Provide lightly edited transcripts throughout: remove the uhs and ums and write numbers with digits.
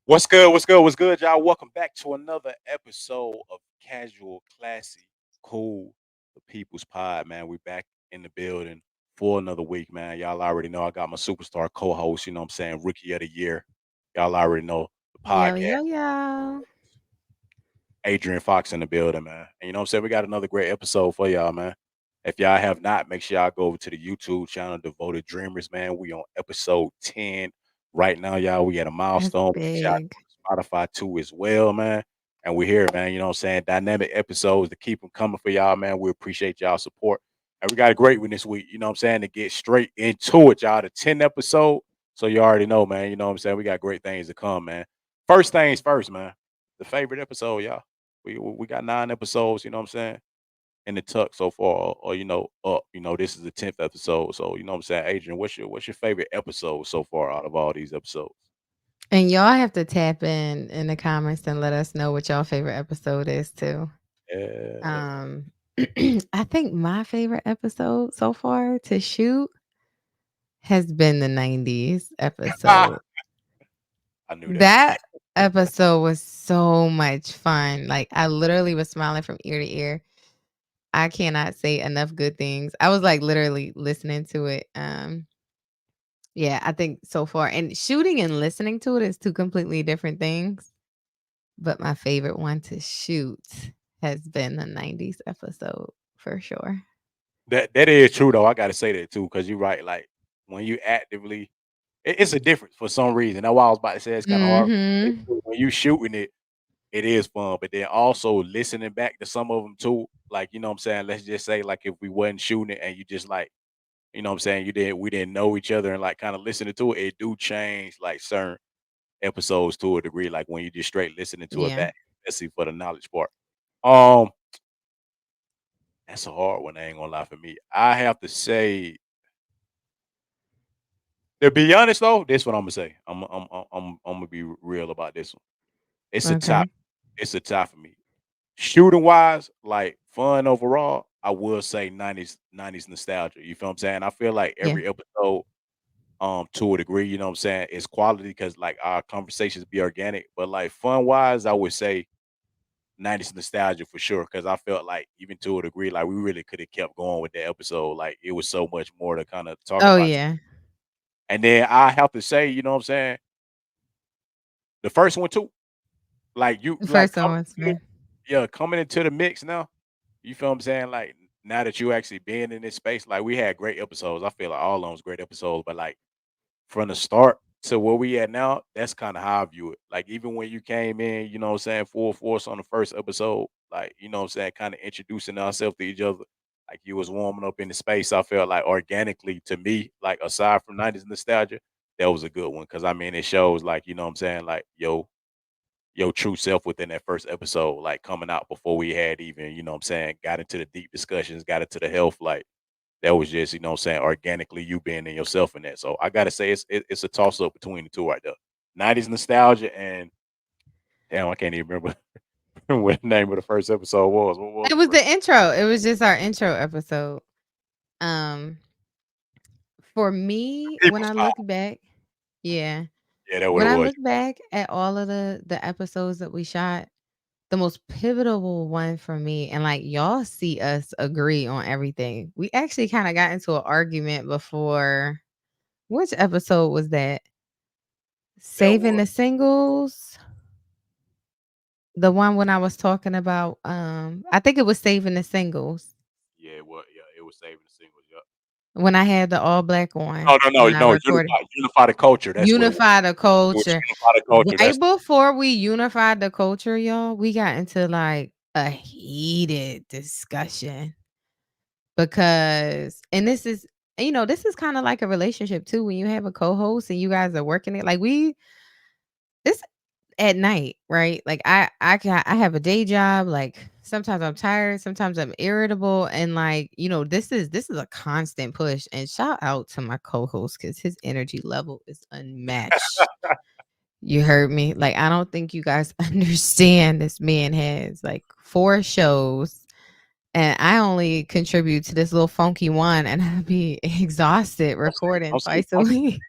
What's good? What's good? What's good, y'all? Welcome back to another episode of Casual, Classy, Cool, the People's Pod, man. We back in the building for another week, man. Y'all already know I got my superstar co-host, you know what I'm saying, Rookie of the Year. Y'all already know the Yo, podcast, yo, yo. Adrian Fox in the building, man. And you know what I'm saying? We got another great episode for y'all, man. If y'all have not, make sure y'all go over to the YouTube channel, Devoted Dreamers, man. We on episode 10 right now, y'all. We at a That's milestone. Shout out big. to Spotify too as well, man. And we're here, man. You know what I'm saying? Dynamic episodes to keep them coming for y'all, man. We appreciate y'all support. And we got a great one this week, you know what I'm saying? To get straight into it, y'all. The 10th episode. So you already know, man. You know what I'm saying? We got great things to come, man. First things first, man. The favorite episode, y'all. We got 9 episodes, you know what I'm saying, in the tuck so far, or up. This is the 10th episode. So, you know what I'm saying, Adrian, what's your favorite episode so far out of all these episodes? And y'all have to tap in the comments and let us know what y'all favorite episode is too. Yeah. Um I think my favorite episode so far to shoot has been the 90s episode. I knew that. That episode was so much fun. Like I literally was smiling from ear to ear. I cannot say enough good things. I was like literally listening to it. Yeah, I think so far. And shooting and listening to it is two completely different things. But my favorite one to shoot has been the 90s episode for sure. That is true though. I gotta say that too, because you're right. Like when you actively it's a difference for some reason. That's why I was about to say it's kind of hard. Mhm. When you shooting it, it is fun, but then also listening back to some of them too, like, you know what I'm saying? Let's just say, like, if we wasn't shooting it and you just, like, you know what I'm saying, we didn't know each other and, like, kinda listening to it, it do change, like, certain episodes to a degree, like, when you just straight listening to it Yeah. back, especially for the knowledge part. Um, that's a hard one, I ain't gonna lie for me. I have to say to be honest though, this what Imma say. Imma be real about this one. It's a tie. Okay. It's a tie for me. Shooting wise, like fun overall, I will say 90s nostalgia. You feel what I'm saying? I feel like Yeah. every episode, to a degree, you know what I'm saying, is quality because like our conversations be organic. But like fun wise, I would say 90s nostalgia for sure. Cause I felt like even to a degree, like we really could have kept going with that episode. Like it was so much more to kind of talk Oh about. yeah. And then I have to say, you know what I'm saying, the first one too. Like you The like first one was fun. coming into the mix now. You feel what I'm saying? Like now that you actually been in this space, like we had great episodes. I feel like all of them was great episodes, but like from the start to where we at now, that's kind of how I view it. Like even when you came in, you know what I'm saying, full force on the first episode, like you know what I'm saying, kind of introducing ourselves to each other. Like you was warming up in the space. I felt like organically to me, like aside from 90s nostalgia, that was a good one. Cause I mean it shows like, you know what I'm saying, like your true self within that first episode, like coming out before we had even, you know what I'm saying, got into the deep discussions, got into the health, like that was just, you know what I'm saying, organically you being in yourself in that. So I gotta say it's a toss up between the two right there. 90s nostalgia and damn, I can't even remember what the name of the first episode was. What was It the was first the intro. It was just our intro episode. Um for me, when People's I Pod? look back, yeah. Yeah, that what When it I was. look back at all of the episodes that we shot, the most pivotal one for me, and like y'all see us agree on everything. We actually kind of got into an argument before. Which episode was that? That Saving was the singles. The one when I was talking about, I think it was saving the singles it was saving the singles. Yeah. when I had the all black No, on no, no, when I no. recorded. Unify the culture. That's what it was. Unify the It was culture. unify the culture. Right That's before we unified the culture, y'all, we got into like a heated discussion because, and this is kind of like a relationship too. When you have a co-host and you guys are working it, like this at night, right? Like I have a day job. Like sometimes I'm tired, sometimes I'm irritable, and like this is a constant push. And shout out to my co-host because his energy level is unmatched. You heard me. Like, I don't think you guys understand this man has like 4 shows and I only contribute to this little funky one and I'd be exhausted don't say recording don't say twice a funky.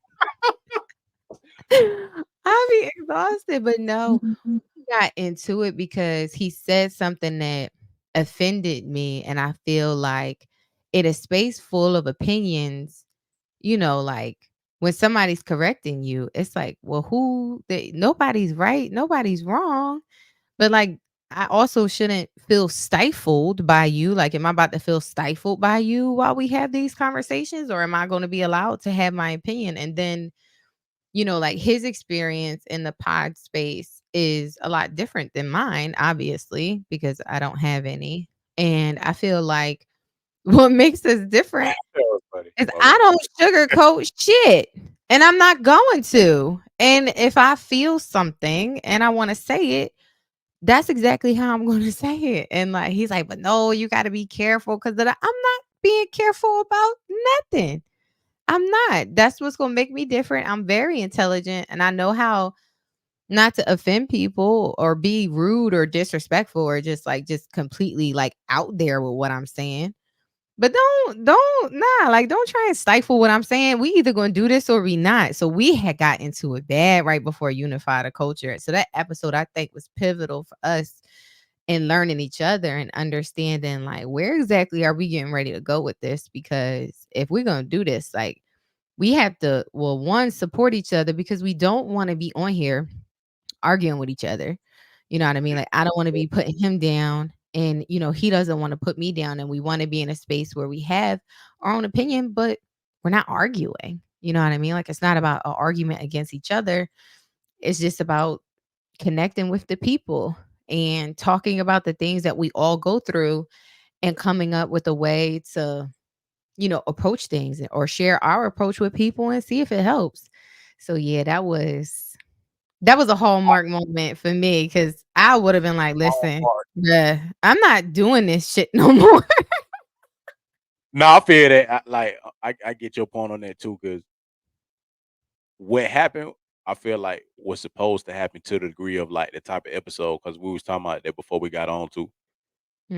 week. I'll be exhausted, but no, Mhm. he got into it because he said something that offended me, and I feel like in a space full of opinions, like when somebody's correcting you, it's like, well, nobody's right, nobody's wrong. But like I also shouldn't feel stifled by you. Like, am I about to feel stifled by you while we have these conversations? Or am I going to be allowed to have my opinion? And then, like his experience in the pod space is a lot different than mine, obviously, because I don't have any. And I feel like what makes us different That was funny. is My I bad. don't sugarcoat shit, and I'm not going to. And if I feel something and I want to say it, that's exactly how I'm going to say it. And like he's like, but no, you got to be careful because I'm not being careful about nothing. I'm not. That's what's going to make me different. I'm very intelligent, and I know how not to offend people or be rude or disrespectful or just completely like out there with what I'm saying. But don't try and stifle what I'm saying. We either gonna do this or we not. So we had got into it bad right before Unify the Culture. So that episode I think was pivotal for us in learning each other and understanding like where exactly are we getting ready to go with this? Because if we're gonna do this, like we have to, well, one, support each other because we don't want to be on here arguing with each other. You know what I mean? Like I don't want to be putting him down and he doesn't want to put me down, and we want to be in a space where we have our own opinion, but we're not arguing. You know what I mean? Like it's not about an argument against each other. It's just about connecting with the people and talking about the things that we all go through and coming up with a way to, approach things or share our approach with people and see if it helps. So yeah, that was a hallmark moment for me because I would have been like, All "Listen, part. bruh, I'm not doing this shit no more." No, I feel that. I get your point on that too, because what happened, I feel like was supposed to happen to the degree of like the type of episode because we was talking about that before we got on to.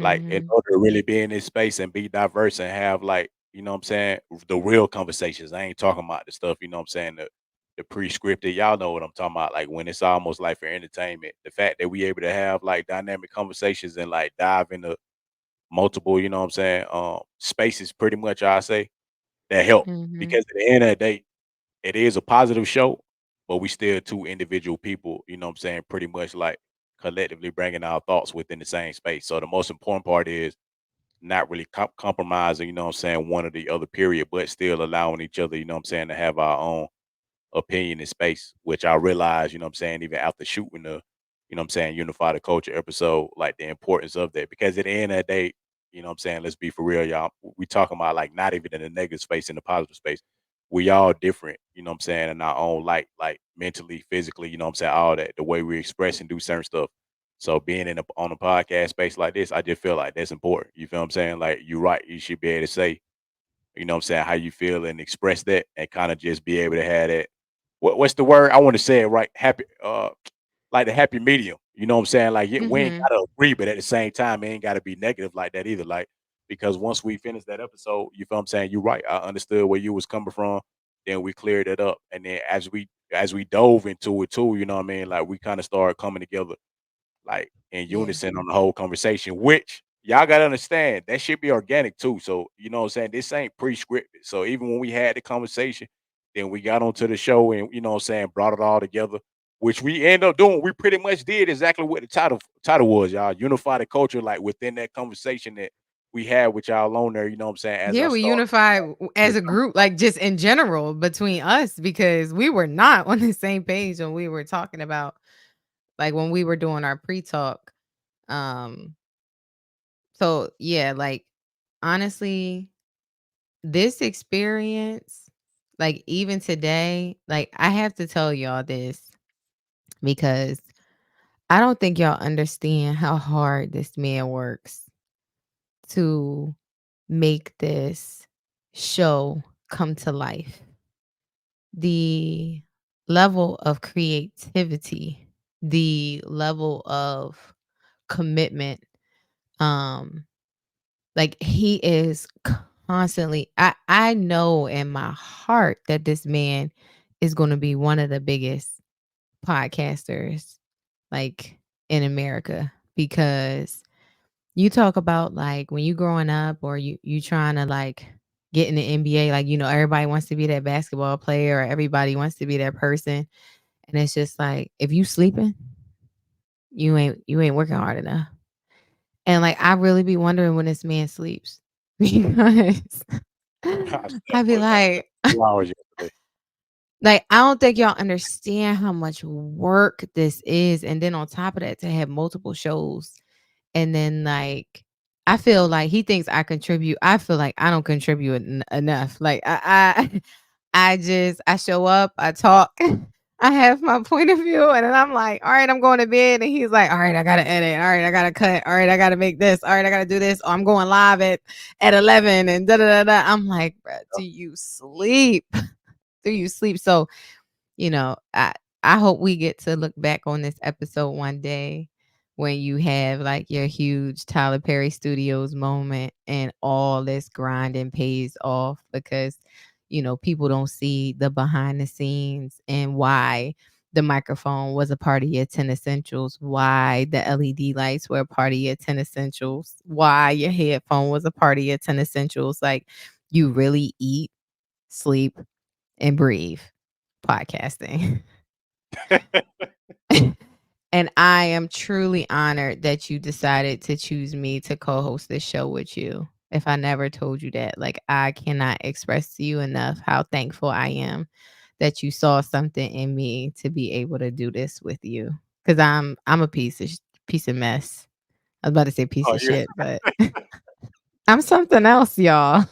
Like, in Mhm. order to really be in this space and be diverse and have, like, you know what I'm saying, the real conversations. I ain't talking about the stuff, you know what I'm saying, the pre-scripted. Y'all know what I'm talking about. Like when it's almost like for entertainment. The fact that we able to have like dynamic conversations and like dive into multiple, you know what I'm saying, spaces pretty much I say that help. Mhm. Because at the end of the day, it is a positive show, but we still two individual people, you know what I'm saying, pretty much like collectively bringing our thoughts within the same space. So the most important part is not really compromising, you know what I'm saying, one or the other period, but still allowing each other, you know what I'm saying, to have our own opinion in space, which I realized, you know what I'm saying, even after shooting the, you know what I'm saying, Unify the Culture episode, like the importance of that. Because at the end of the day, you know what I'm saying, let's be for real, y'all. We talking about like not even in the negative space, in the positive space. We all different, you know what I'm saying, in our own light, like mentally, physically, you know what I'm saying, all that, the way we express and do certain stuff. So being on a podcast space like this, I just feel like that's important. You feel what I'm saying? Like you're right. You should be able to say, you know what I'm saying, how you feel and express that and kind of just be able to have that. What's the word? I want to say it right. Happy like the happy medium. You know what I'm saying? Like yeah, we ain't Mhm. gotta agree, but at the same time, it ain't gotta be negative like that either. Like because once we finish that episode, you feel what I'm saying? You're right. I understood where you was coming from. Then we cleared it up. And then as we dove into it too, you know what I mean? Like we kind of started coming together like in Yeah. unison on the whole conversation, which y'all gotta understand that should be organic too. So you know what I'm saying? This ain't pre-scripted. So even when we had the conversation, then we got onto the show and you know what I'm saying, brought it all together, which we end up doing. We pretty much did exactly what the title was, y'all. Unify the culture, like within that conversation that we had with y'all on there, you know what I'm saying, as Yeah, I we start unified the as a group, like just in general between us because we were not on the same page when we were talking about like when we were doing our pre-talk. Um so yeah, like honestly, this experience, like even today, like I have to tell y'all this because I don't think y'all understand how hard this man works to make this show come to life. The level of creativity, the level of commitment, um, like he is constantly I know in my heart that this man is gonna be one of the biggest. podcasters like in America because you talk about like when you growing up or you trying to like get in the NBA, like everybody wants to be that basketball player or everybody wants to be that person, and it's just like if you sleeping, you ain't working hard enough. And like I really be wondering when this man sleeps because I slept I be for I slept like, 2 hours yesterday. like, I don't think y'all understand how much work this is, and then on top of that, to have multiple shows, and then, like, I feel like he thinks I contribute. I feel like I don't contribute enough. Like, I I show up, I talk, I have my point of view, and then I'm like, "All right, I'm going to bed," and he's like, "All right, I gotta edit. All right, I gotta cut. All right, I gotta make this. All right, I gotta do this. Oh, I'm going live at 11 and da da da da." I'm like, "Bruh, do you sleep? Do you sleep?" So you know, I hope we get to look back on this episode one day when you have like your huge Tyler Perry Studios moment and all this grinding pays off because people don't see the behind the scenes and why the microphone was a part of your 10 essentials, why the LED lights were a part of your 10 essentials, why your headphone was a part of your 10 essentials. Like you really eat, sleep, and breathe podcasting. And I am truly honored that you decided to choose me to co-host this show with you. If I never told you that, like I cannot express to you enough how thankful I am that you saw something in me to be able to do this with you. Cause I'm a piece of mess. I was about to say piece Oh, of you shit, but I'm something else, y'all.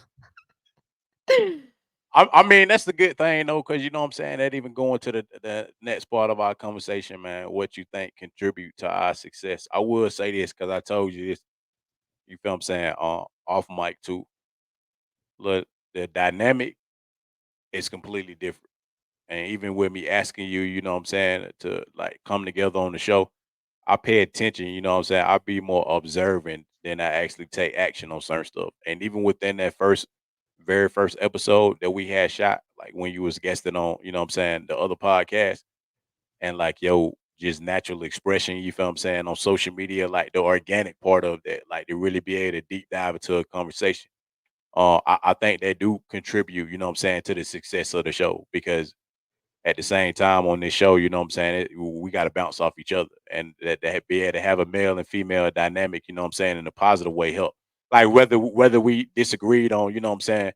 I mean, that's the good thing though, because you know what I'm saying, that even going to the next part of our conversation, man, what you think contribute to our success. I will say this because I told you this, you feel what I'm saying, off mic too. Look, the dynamic is completely different. And even with me asking you, you know what I'm saying, to like come together on the show, I pay attention, you know what I'm saying? I be more observant than I actually take action on certain stuff. And even within that very first episode that we had shot, like when you was guesting on, you know what I'm saying, the other podcast, and like just natural expression, you feel what I'm saying, on social media, like the organic part of that, like to really be able to deep dive into a conversation. I think they do contribute, you know what I'm saying, to the success of the show because at the same time on this show, you know what I'm saying, we got to bounce off each other and that be able to have a male and female dynamic, you know what I'm saying, in a positive way help. Like whether we disagreed on, you know what I'm saying,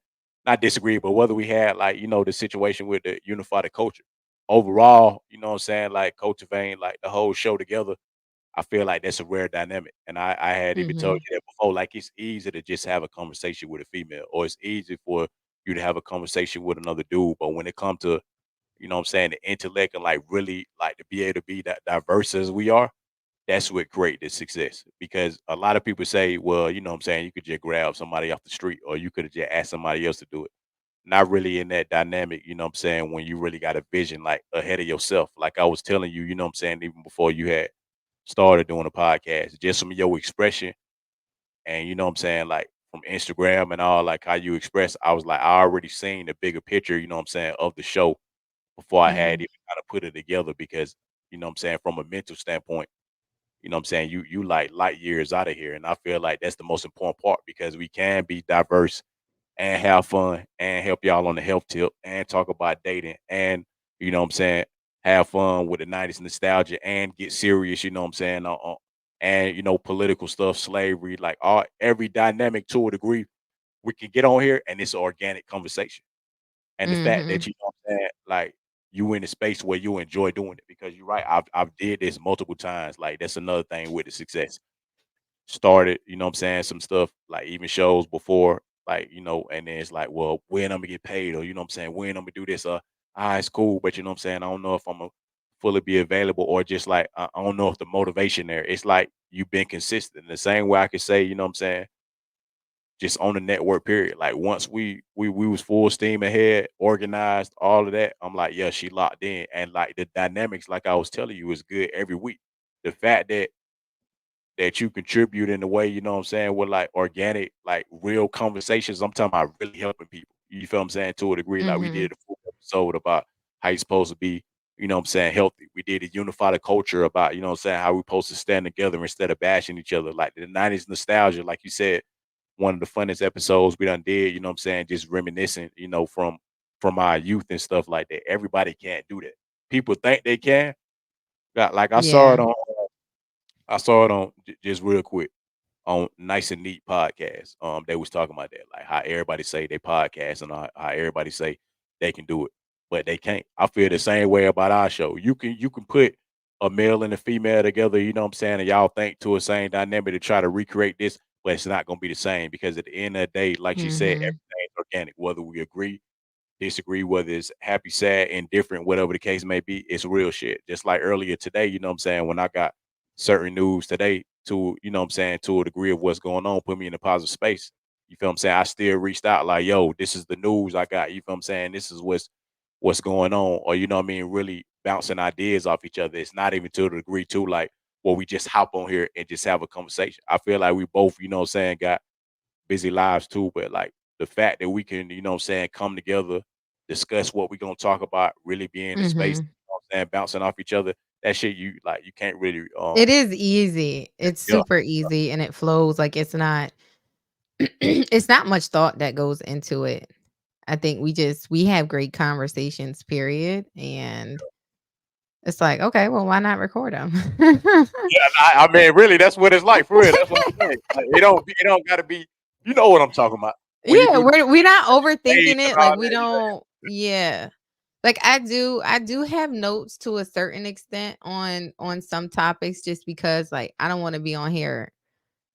not disagree, but whether we had like, the situation with the unified culture. Overall, you know what I'm saying, like cultivating like the whole show together, I feel like that's a rare dynamic. And I had even told Mhm. you that before, like it's easy to just have a conversation with a female, or it's easy for you to have a conversation with another dude. But when it comes to, you know what I'm saying, the intellect and like really like to be able to be that diverse as we are, that's what create this success. Because a lot of people say, well, you know what I'm saying, you could just grab somebody off the street or you could have just asked somebody else to do it. Not really in that dynamic, you know what I'm saying, when you really got a vision like ahead of yourself. Like I was telling you, you know what I'm saying, even before you had started doing a podcast, just from your expression and you know what I'm saying, like from Instagram and all, like how you express, I was like, I already seen the bigger picture, you know what I'm saying, of the show before I had Mhm. even kind of put it together because, you know what I'm saying, from a mental standpoint, you know what I'm saying, you like light years out of here. And I feel like that's the most important part because we can be diverse and have fun and help y'all on the health tip and talk about dating and, you know what I'm saying, have fun with the 90s nostalgia and get serious, you know what I'm saying, and political stuff, slavery, like all every dynamic to a degree we can get on here and it's an organic conversation. And the fact that Mhm. you know what I'm saying, like you in a space where you enjoy doing it because you're right. I've did this multiple times. Like that's another thing with the success. Started, you know what I'm saying, some stuff like even shows before, like, and then it's like, well, when I'm gonna get paid, or you know what I'm saying, when I'm gonna do this, it's cool, but you know what I'm saying, I don't know if I'm gonna fully be available or just like I don't know if the motivation there. It's like you've been consistent. The same way I could say, you know what I'm saying, just on the network period. Like once we was full steam ahead, organized, all of that. I'm like, yeah, she locked in, and like the dynamics, like I was telling you, is good every week. The fact that you contribute in a way, you know what I'm saying, with like organic, like real conversations. I'm talking about really helping people. You feel what I'm saying, to a degree. Like we Mhm. did a full episode about how you supposed to be, you know what I'm saying, healthy. We did it unify the culture about, you know what I'm saying, how we supposed to stand together instead of bashing each other. Like the 90s nostalgia, like you said, one of the funnest episodes we done did, you know what I'm saying, just reminiscing, from our youth and stuff like that. Everybody can't do that. People think they can. Like Yeah. I saw it on just real quick on Nice and Neat podcast. They was talking about that, like how everybody say they podcast and how everybody say they can do it, but they can't. I feel the same way about our show. You can put a male and a female together, you know what I'm saying, and y'all think to a same dynamic to try to recreate this, but it's not gonna be the same because at the end of the day, like she said, Mhm. everything's organic, whether we agree disagree, whether it's happy, sad, indifferent, whatever the case may be, it's real shit. Just like earlier today, you know what I'm saying, when I got certain news today to, you know what I'm saying, to a degree of what's going on, put me in a positive space. You feel what I'm saying? I still reached out like, yo, this is the news I got. You feel what I'm saying? This is what's going on. Or you know what I mean, really bouncing ideas off each other. It's not even to the degree too, like, well, we just hop on here and just have a conversation. I feel like we both, you know what I'm saying, got busy lives too, but like the fact that we can, you know what I'm saying, come together, discuss what we're gonna talk about, really be in the space, Mhm. you know what I'm saying, bouncing off each other, that shit you can't really It is easy. It's yeah. super easy and it flows like it's not it's not much thought that goes into it. I think we have great conversations, period, and it's like, okay, well, why not record them? Yeah, I mean, really, that's what it's like for real. That's what I'm saying. Like, it don't gotta be, you know what I'm talking about. When you Yeah, do we're not stage overthinking and it, all like, we that, don't yeah. Like, I do have notes to a certain extent on some topics just because, like, I don't wanna be on here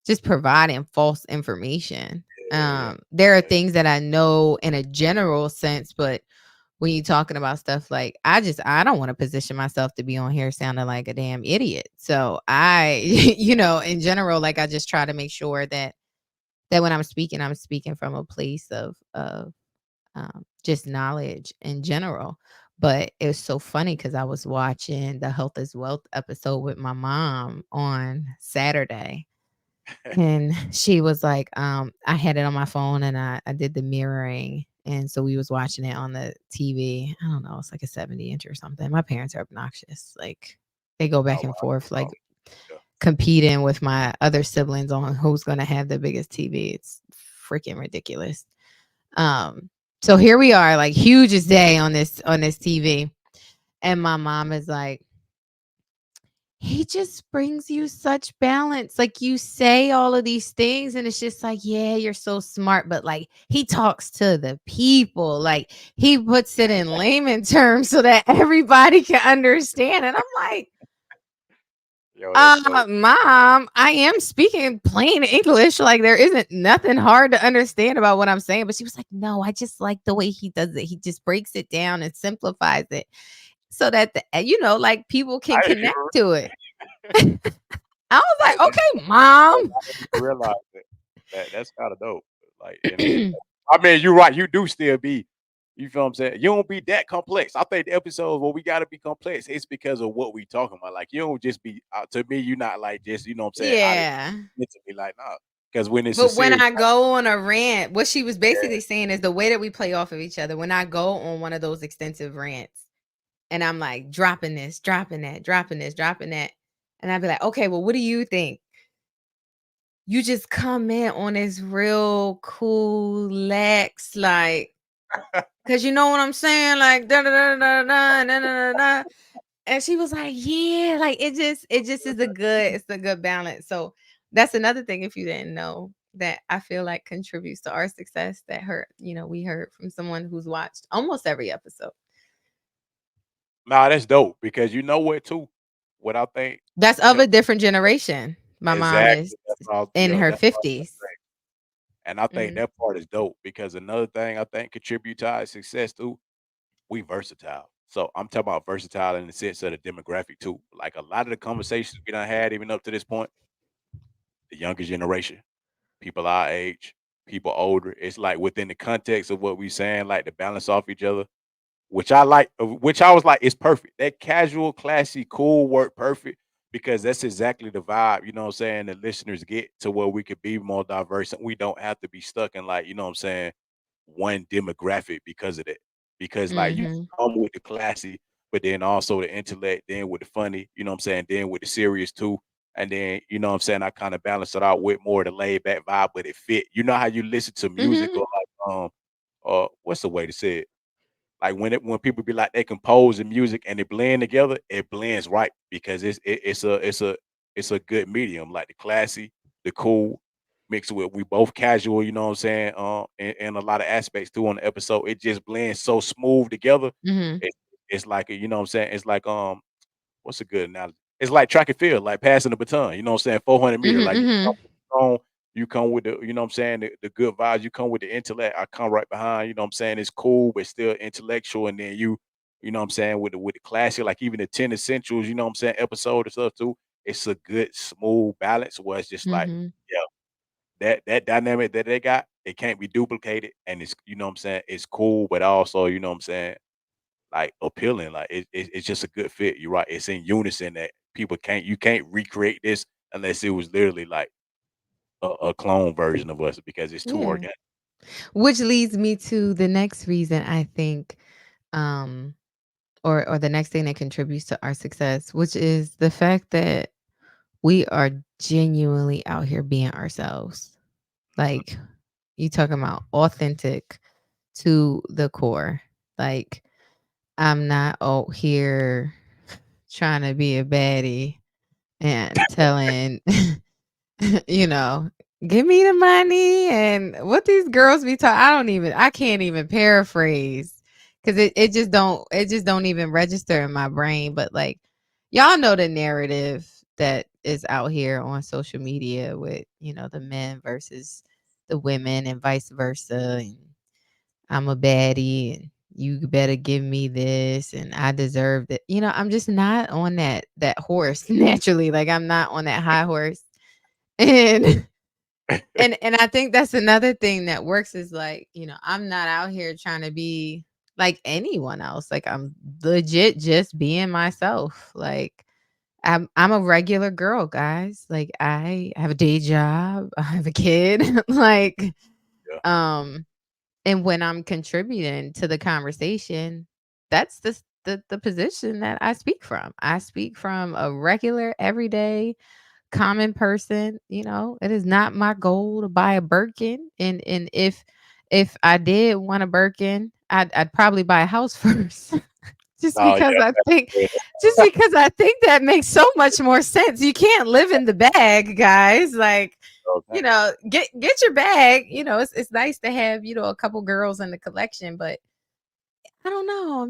just providing false information. yeah, There are yeah, things that I know in a general sense, but when you're talking about stuff like I don't want to position myself to be on here sounding like a damn idiot. So I, in general, like I just try to make sure that when I'm speaking from a place of just knowledge in general. But it was so funny because I was watching the Health is Wealth episode with my mom on Saturday, and she was like, I had it on my phone and I did the mirroring. And so we was watching it on the TV. I don't know, it's like a 70 inch or something. My parents are obnoxious. Like they go oh, back and wow, forth, oh, like yeah. competing with my other siblings on who's gonna have the biggest TV. It's freaking ridiculous. Um, so here we are, like hugest day on this TV. And my mom is like, he just brings you such balance. Like you say all of these things, and it's just like, yeah, you're so smart, but like he talks to the people, like he puts it in layman terms so that everybody can understand. And I'm like, Yo, that's so mom, I am speaking plain English. Like there isn't nothing hard to understand about what I'm saying. But she was like, no, I just like the way he does it. He just breaks it down and simplifies it so that like people can I didn't connect even to it. I was I like, didn't "Okay, even mom." I didn't even realize that. That's kinda dope. Like, I mean, you're right, you do still be you feel what I'm saying? You don't be that complex. I think the episodes where we gotta be complex, it's because of what we talking about. Like, you don't just be to me, you're not like just, you know what I'm saying, out of Yeah. to be like, nah. Because when it's a But when serious I go on a rant, what she was yeah. basically saying is the way that we play off of each other. When I go on one of those extensive rants and I'm like dropping this, dropping that, dropping this, dropping that, and I'd be like, "Okay, well, what do you think?" You just come in on this real cool Lex, like, cause you know what I'm saying? Like, da da da da da da da da da. And she was like, "Yeah, like it just is a good balance." So that's another thing if you didn't know that I feel like contributes to our success that we heard from someone who's watched almost every episode. Nah, that's dope because you know what too? What I think That's of a help different generation. My mom is exactly. That's what I was in yeah, her that's what I was gonna 50s. say. And I think Mhm. that part is dope because another thing I think contribute to our success too, we versatile. So I'm talking about versatile in the sense of the demographic too. Like a lot of the conversations we done had even up to this point, the younger generation, people our age, people older, it's like within the context of what we saying, like to balance off each other, which I like, which I was like, it's perfect. That casual, classy, cool work perfect because that's exactly the vibe, you know what I'm saying, the listeners get to where we could be more diverse and we don't have to be stuck in like, you know what I'm saying, one demographic because of that. Because like you Mhm. come with the classy, but then also the intellect, then with the funny, you know what I'm saying, then with the serious too. And then, you know what I'm saying, I kind of balance it out with more of the laid back vibe, but it fit. You know how you listen to music Mhm. or like what's the way to say it? Like when people be like they compose the music and they blend together, it blends right because it's a good medium, like the classy, the cool, mixed with we both casual, you know what I'm saying? In a lot of aspects too on the episode. It just blends so smooth together. Mhm. It, it's like you know what I'm saying? It's like what's a good analogy? It's like track and field, like passing the baton. You know what I'm saying? 400 meter, Mhm. like Mhm. you come with the, you know what I'm saying, the good vibes. You come with the intellect. I come right behind. You know what I'm saying? It's cool, but still intellectual. And then you know what I'm saying, with the classic, like even the 10 essentials. You know what I'm saying? Episode and stuff too. It's a good smooth balance where it's just like, Mhm. yeah, that dynamic that they got, it can't be duplicated, and it's you know what I'm saying. It's cool, but also you know what I'm saying like, appealing, like, it's just a good fit, you're right, it's in unison that people can't you can't recreate this unless it was literally, like, a clone version of us because it's too Yeah. organic. Which leads me to the next reason I think, um, or the next thing that contributes to our success, which is the fact that we are genuinely out here being ourselves. Mhm. Like, you talking about authentic to the core. Like, I'm not out here trying to be a baddie and telling, you know, give me the money and what these girls be talking. I can't even paraphrase because it just don't even register in my brain. But like, y'all know the narrative that is out here on social media with, the men versus the women and vice versa. And I'm a baddie and you better give me this and I deserve it. I'm just not on that horse naturally. Like I'm not on that high horse. And and I think that's another thing that works is like, I'm not out here trying to be like anyone else. Like I'm legit just being myself. Like I'm a regular girl, guys. Like I have a day job, I have a kid. Like Yeah, um and when I'm contributing to the conversation, that's the position that I speak from. I speak from a regular, everyday, common person. It is not my goal to buy a Birkin, and if I did want a Birkin, I'd probably buy a house first. Just no, because yeah, I think yeah, just because I think that makes so much more sense. You can't live in the bag, guys. Like, okay. get your bag. It's nice to have, a couple girls in the collection, but I don't know.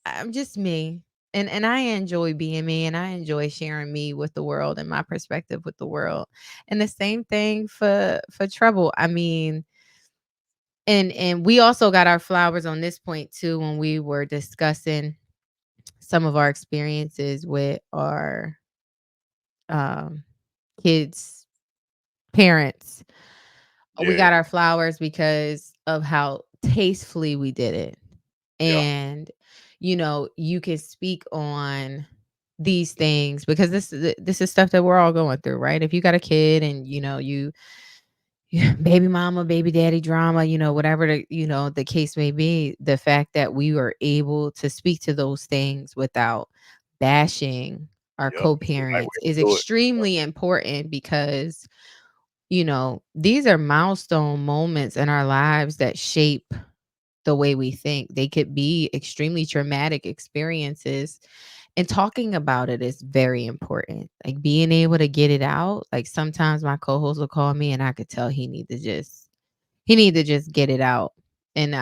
I'm just me. And I enjoy being me and I enjoy sharing me with the world and my perspective with the world. And the same thing for Treble. I mean, and we also got our flowers on this point too when we were discussing some of our experiences with our um, kids' parents. We Yeah, got our flowers because of how tastefully we did it. yeah, And, you can speak on these things because this is stuff that we're all going through, right? If you got a kid and yeah, baby mama, baby daddy drama, whatever the case may be, the fact that we were able to speak to those things without bashing our yep, it's the right co-parents way is to do it. extremely important because, these are milestone moments in our lives that shape the way we think. They could be extremely traumatic experiences. And talking about it is very important. Like being able to get it out. Like sometimes my co-host will call me and I could tell he need to just get it out. And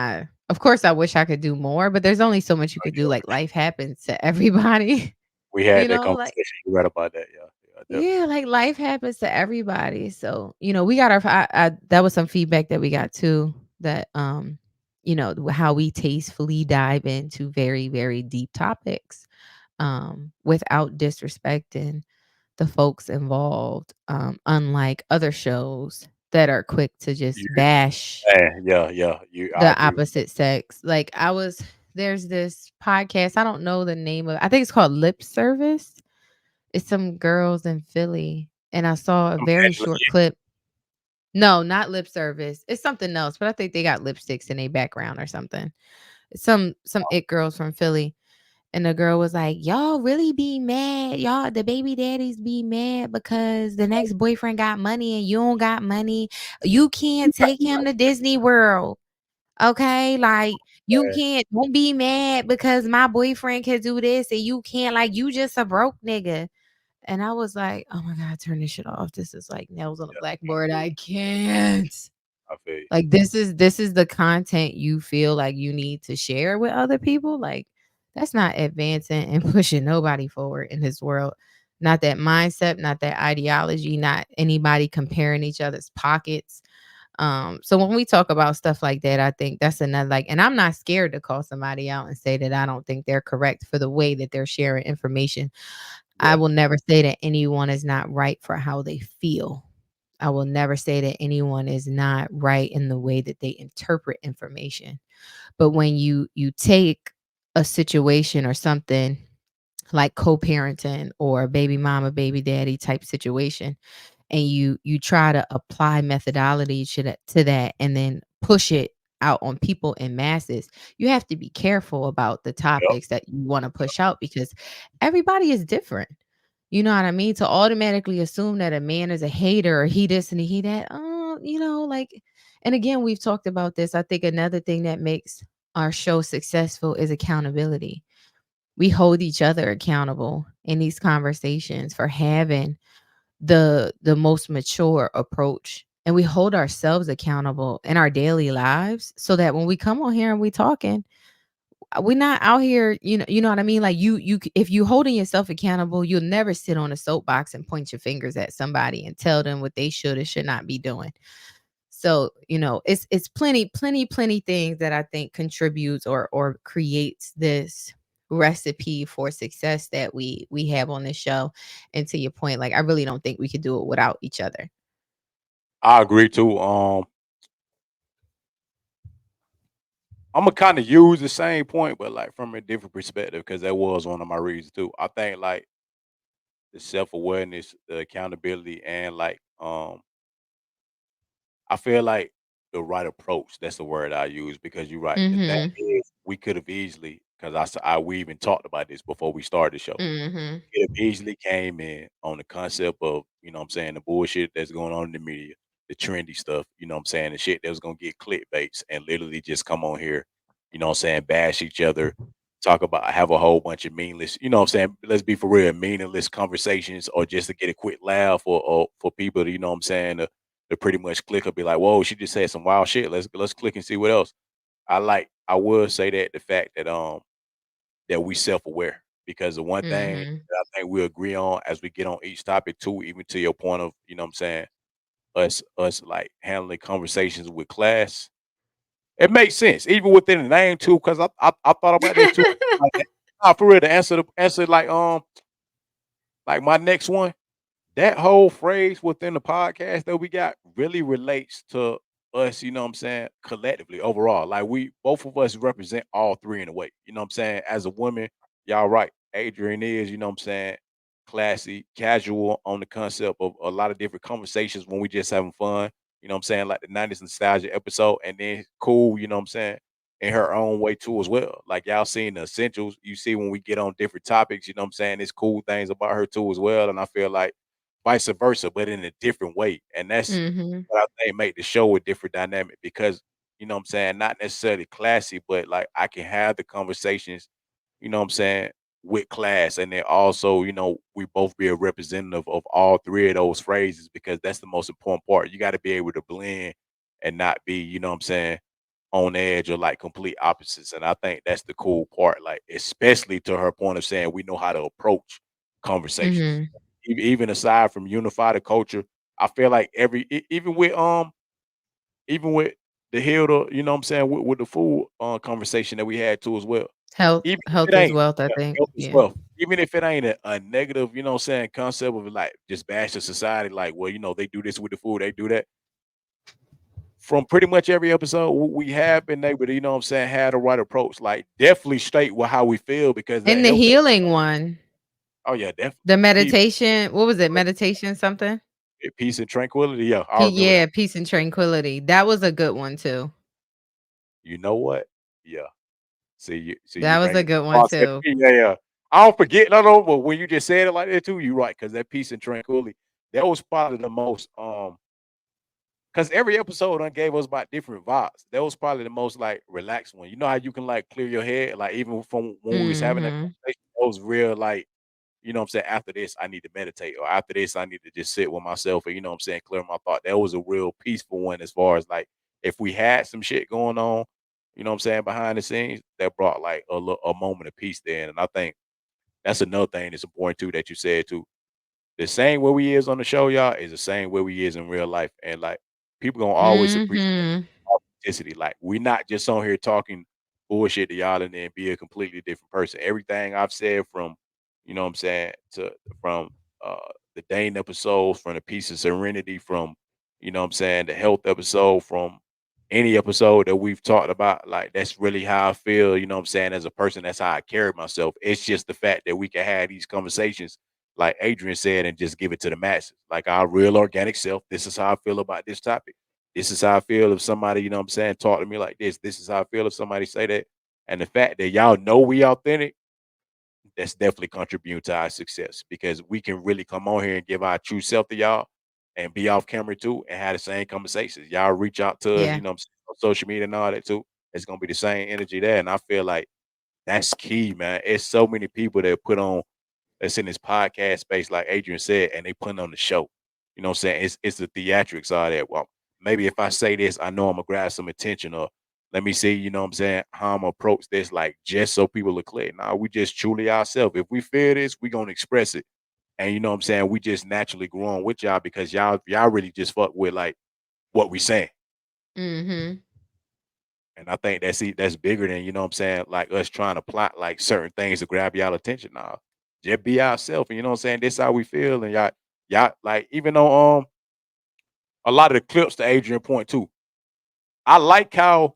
of course I wish I could do more, but there's only so much you could do. Like life happens to everybody. We had that Like conversation, you're right about that, yeah, yeah, definitely. yeah, like life happens to everybody. So, we got that was some feedback that we got too that how we tastefully dive into very very deep topics without disrespecting the folks involved, unlike other shows that are quick to just You bash yeah, yeah, I the agree with that. opposite sex. Like there's this podcast, I don't know the name of, I think it's called Lip Service. It's some girls in Philly, and I saw a I'm very Angela short Yee. clip. No, not Lip Service. It's something else, but I think they got lipsticks in a background or something. Some it girls from Philly, And the girl was like, "Y'all really be mad? Y'all, the baby daddies be mad because the next boyfriend got money and you don't got money. You You can't right, take you him right. to Disney World. Okay? Like, you Yeah, can't don't be mad because my boyfriend can do this and you can't. Like, you just a broke nigga." And I was like, "Oh my God, turn this shit off. This is like nails on a yeah, I blackboard. feel I you. can't." I feel you. Like, this is the content you feel like you need to share with other people? Like, that's not advancing and pushing nobody forward in this world. Not that mindset, not that ideology, not anybody comparing each other's pockets. So when we talk about stuff like that, I think that's another, like, and I'm not scared to call somebody out and say that I don't think they're correct for the way that they're sharing information. I Yeah. will never say that anyone is not right for how they feel. I will never say that anyone is not right in the way that they interpret information. But when you take a situation or something like co-parenting or baby mama, baby daddy type situation, and you try to apply methodology to that and then push it out on people in masses, you have to be careful about the Yep. topics that you want to push out because everybody is different. You know what I mean? To automatically assume that a man is a hater or he this and he that, like, and again, we've talked about this. I think another thing that makes our show successful is accountability. We hold each other accountable in these conversations for having the most mature approach, and we hold ourselves accountable in our daily lives so that when we come on here and we talking, we're not out here, you know what I mean? Like, if you holding yourself accountable, you'll never sit on a soapbox and point your fingers at somebody and tell them what they should or should not be doing. So, it's plenty things that I think contributes or creates this recipe for success that we have on this show. And to your point, like, I really don't think we could do it without each other. I agree too. Imma kinda use the same point, but, like, from a different perspective, because that was one of my reasons too. I think, like, the self-awareness, the accountability, and, like, I feel like the right approach, that's the word I use, because you're right. The thing Mhm. is, we could have easily, because we even talked about this before we started the show. Mhm. Could have easily came in on the concept of, what I'm saying, the bullshit that's going on in the media, the trendy stuff, what I'm saying, the shit that was gonna get clickbaits and literally just come on here, what I'm saying, bash each other, talk about have a whole bunch of meaningless, what I'm saying, let's be for real, meaningless conversations or just to get a quick laugh or for people to, what I'm saying, to pretty much click or be like, whoa, she just said some wild shit. Let's click and see what else. I will say that the fact that we self-aware, because the one thing Mhm. that I think we agree on as we get on each topic too, even to your point of, what I'm saying, us like handling conversations with class, it makes sense even within the name too, because I thought about this too. Like, nah, for real, to answer like my next one. That whole phrase within the podcast that we got really relates to us, what I'm saying, collectively overall. Like, we both of us represent all three in a way. You know what I'm saying? As a woman, y'all right. Adrian is, what I'm saying, classy, casual on the concept of a lot of different conversations when we just having fun. You know what I'm saying? Like the 90s nostalgia episode, and then cool, you know what I'm saying, in her own way too as well. Like, y'all seen the essentials. You see when we get on different topics, you know what I'm saying? There's cool things about her too as well. And I feel like vice versa, but in a different way. And that's Mhm. what I think make the show a different dynamic because, what I'm saying, not necessarily classy, but like I can have the conversations, what I'm saying, with class. And then also, we both be a representative of all three of those phrases because that's the most important part. You got to be able to blend and not be, what I'm saying, on edge or like complete opposites. And I think that's the cool part, like, especially to her point of saying we know how to approach conversations. Mhm. Even aside from unify the culture, I feel like even with the Hilda, you know what I'm saying, with the food conversation that we had too as well. Health Even if health it is ain't, wealth, I yeah, think. health is Yeah. wealth. Even if it ain't a negative, what I'm saying, concept of like just bash the society, like, well, they do this with the food, they do that. From pretty much every episode, we have been able to, what I'm saying, have the right approach. Like, definitely state with how we feel because that And the helps. healing one, Oh yeah, definitely. the meditation, what was it? Meditation something? Peace and tranquility. Yeah, I remember that. Yeah, peace and tranquility. That was a good one too. You know what? Yeah. See you That was bring a it good one boss that too. yeah, yeah. I don't forget no, no, but when you just said it like that too, you right, because that peace and tranquility, that was probably the most, because every episode done gave us about different vibes. That was probably the most, like, relaxed one. You know how you can, like, clear your head? Like, even from when we was having that Mhm. conversation, that was real, like, you know what I'm saying? After this, I need to meditate, or after this, I need to just sit with myself and, you know what I'm saying, clear my thought. That was a real peaceful one as far as, like, if we had some shit going on, you know what I'm saying, behind the scenes, that brought, like, a moment of peace there, and I think that's another thing that's important too that you said too. The same way we is on the show, y'all, is the same way we is in real life, and, like, people gonna always appreciate Mhm. authenticity. Like, we not just on here talking bullshit to y'all and then be a completely different person. Everything I've said from, you know what I'm saying, to from, uh, the Dane episodes, from the Peace and Serenity, from, you know what I'm saying, the health episode, from any episode that we've talked about, like, that's really how I feel, you know what I'm saying, as a person, that's how I carry myself. It's just the fact that we can have these conversations, like Adrian said, and just give it to the masses. Like our real organic self. This is how I feel about this topic. This is how I feel if somebody, you know what I'm saying, talk to me like this. This is how I feel if somebody say that. And the fact that y'all know we authentic, that's definitely contributing to our success because we can really come on here and give our true self to y'all and be off camera too and have the same conversations. Y'all reach out to us, Yeah. you know what I'm saying, on social media and all that too. It's gonna be the same energy there. And I feel like that's key, man. It's so many people that put on that's in this podcast space, like Adrian said, and they putting on the show. You know what I'm saying? It's the theatrics all that. Well, maybe if I say this, I know I'm gonna grab some attention, or let me see, you know what I'm saying, how I'm gonna approach this, like just so people will click. Now we just truly ourselves. If we feel this, we gonna express it. And you know what I'm saying? We just naturally growing with y'all because y'all really just fuck with like what we saying. Mhm. And I think that's bigger than, you know what I'm saying, like us trying to plot like certain things to grab y'all attention now. Just be ourselves. And you know what I'm saying? This how we feel. And y'all like even though a lot of the clips to Adrian point too. I like how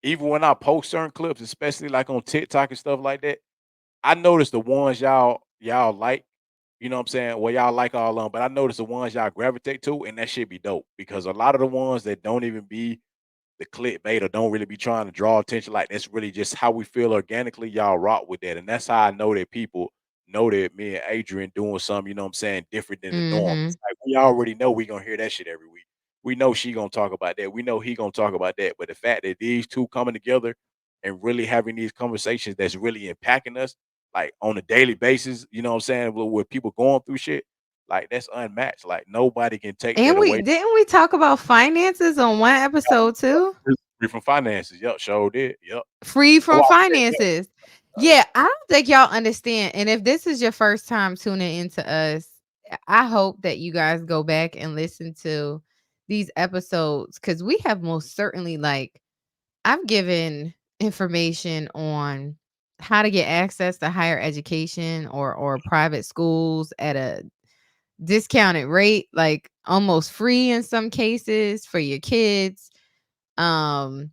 even when I post certain clips, especially like on TikTok and stuff like that, I notice the ones y'all like, you know what I'm saying? Well, y'all like all of them, but I notice the ones y'all gravitate to, and that should be dope because a lot of the ones that don't even be the clickbait or don't really be trying to draw attention. Like that's really just how we feel organically. Y'all rock with that, and that's how I know that people know that me and Adrian doing something. You know what I'm saying, different than the norm. It's Mhm. like we already know we gonna hear that shit every week. We know she gonna talk about that. We know he gonna talk about that. But the fact that these two coming together and really having these conversations that's really impacting us, like on a daily basis. You know what I'm saying, with people going through shit. Like that's unmatched. Like nobody can take that And we away. didn't we talk about finances on one episode too? Free from finances. Yep, sure did. Yep. Free Oh, from I said, yeah. finances. Yeah. Yeah, I don't think y'all understand. And if this is your first time tuning into us, I hope that you guys go back and listen to these episodes because we have most certainly like I've given information on how to get access to higher education or private schools at a discounted rate, like almost free in some cases for your kids. Um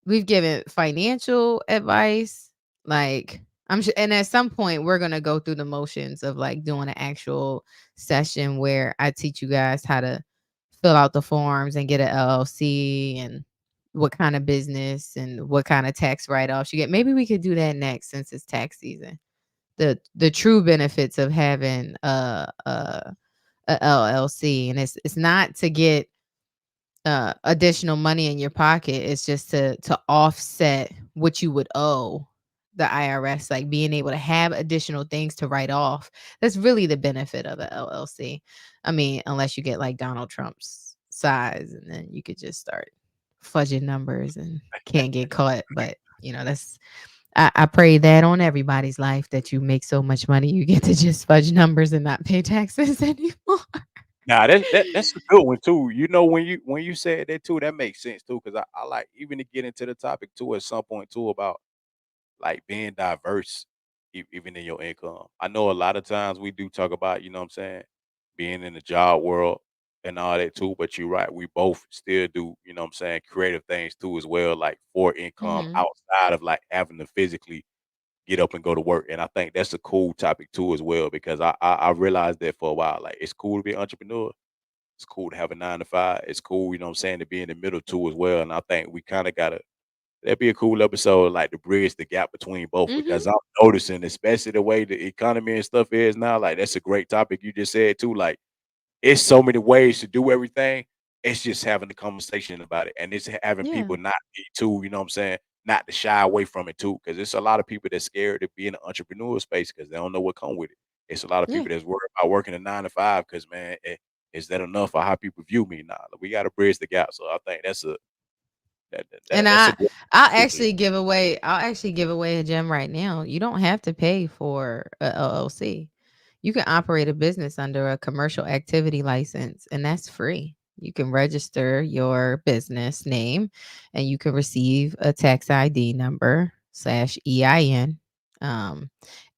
We've given financial advice, like, I'm sure and at some point, we're gonna go through the motions of, like, doing an actual session where I teach you guys how to fill out the forms and get a LLC and what kinda business and what kinda tax write-offs you get. Maybe we could do that next since it's tax season. The true benefits of having a LLC, and it's not to get additional money in your pocket. It's just to offset what you would owe the IRS, like being able to have additional things to write off. That's really the benefit of a LLC. I mean, unless you get like Donald Trump's size, and then you could just start fudging numbers and can't get caught. But that's I pray that on everybody's life that you make so much money you get to just fudge numbers and not pay taxes anymore. Nah, that's a good one too. You know, when you said that too, that makes sense too. Cause I like even to get into the topic too at some point too about like being diverse, even in your income. I know a lot of times we do talk about, you know what I'm saying, being in the job world and all that too, but you're right. We both still do, you know what I'm saying, creative things too as well, like for income Mhm. outside of like having to physically get up and go to work. And I think that's a cool topic too as well because I realized that for a while. Like it's cool to be an entrepreneur. It's cool to have a 9 to 5. It's cool, you know what I'm saying, to be in the middle too as well. And I think we kind of gotta that'd be a cool episode, like to bridge the gap between both Mhm. because I'm noticing, especially the way the economy and stuff is now. Like that's a great topic you just said too. Like it's so many ways to do everything. It's just having the conversation about it, and it's having Yeah. people not be too, you know what I'm saying, not to shy away from it too, because it's a lot of people that's scared to be in the entrepreneur space because they don't know what come with it. It's a lot of Yeah. people that's worried about working a 9 to 5 because man, is that enough or how people view me? Nah, we got to bridge the gap. So I think And that's a great topic. I'll actually give away a gem right now. You don't have to pay for a LLC. You can operate a business under a commercial activity license, and that's free. You can register your business name and you can receive a tax ID number slash EIN. Um,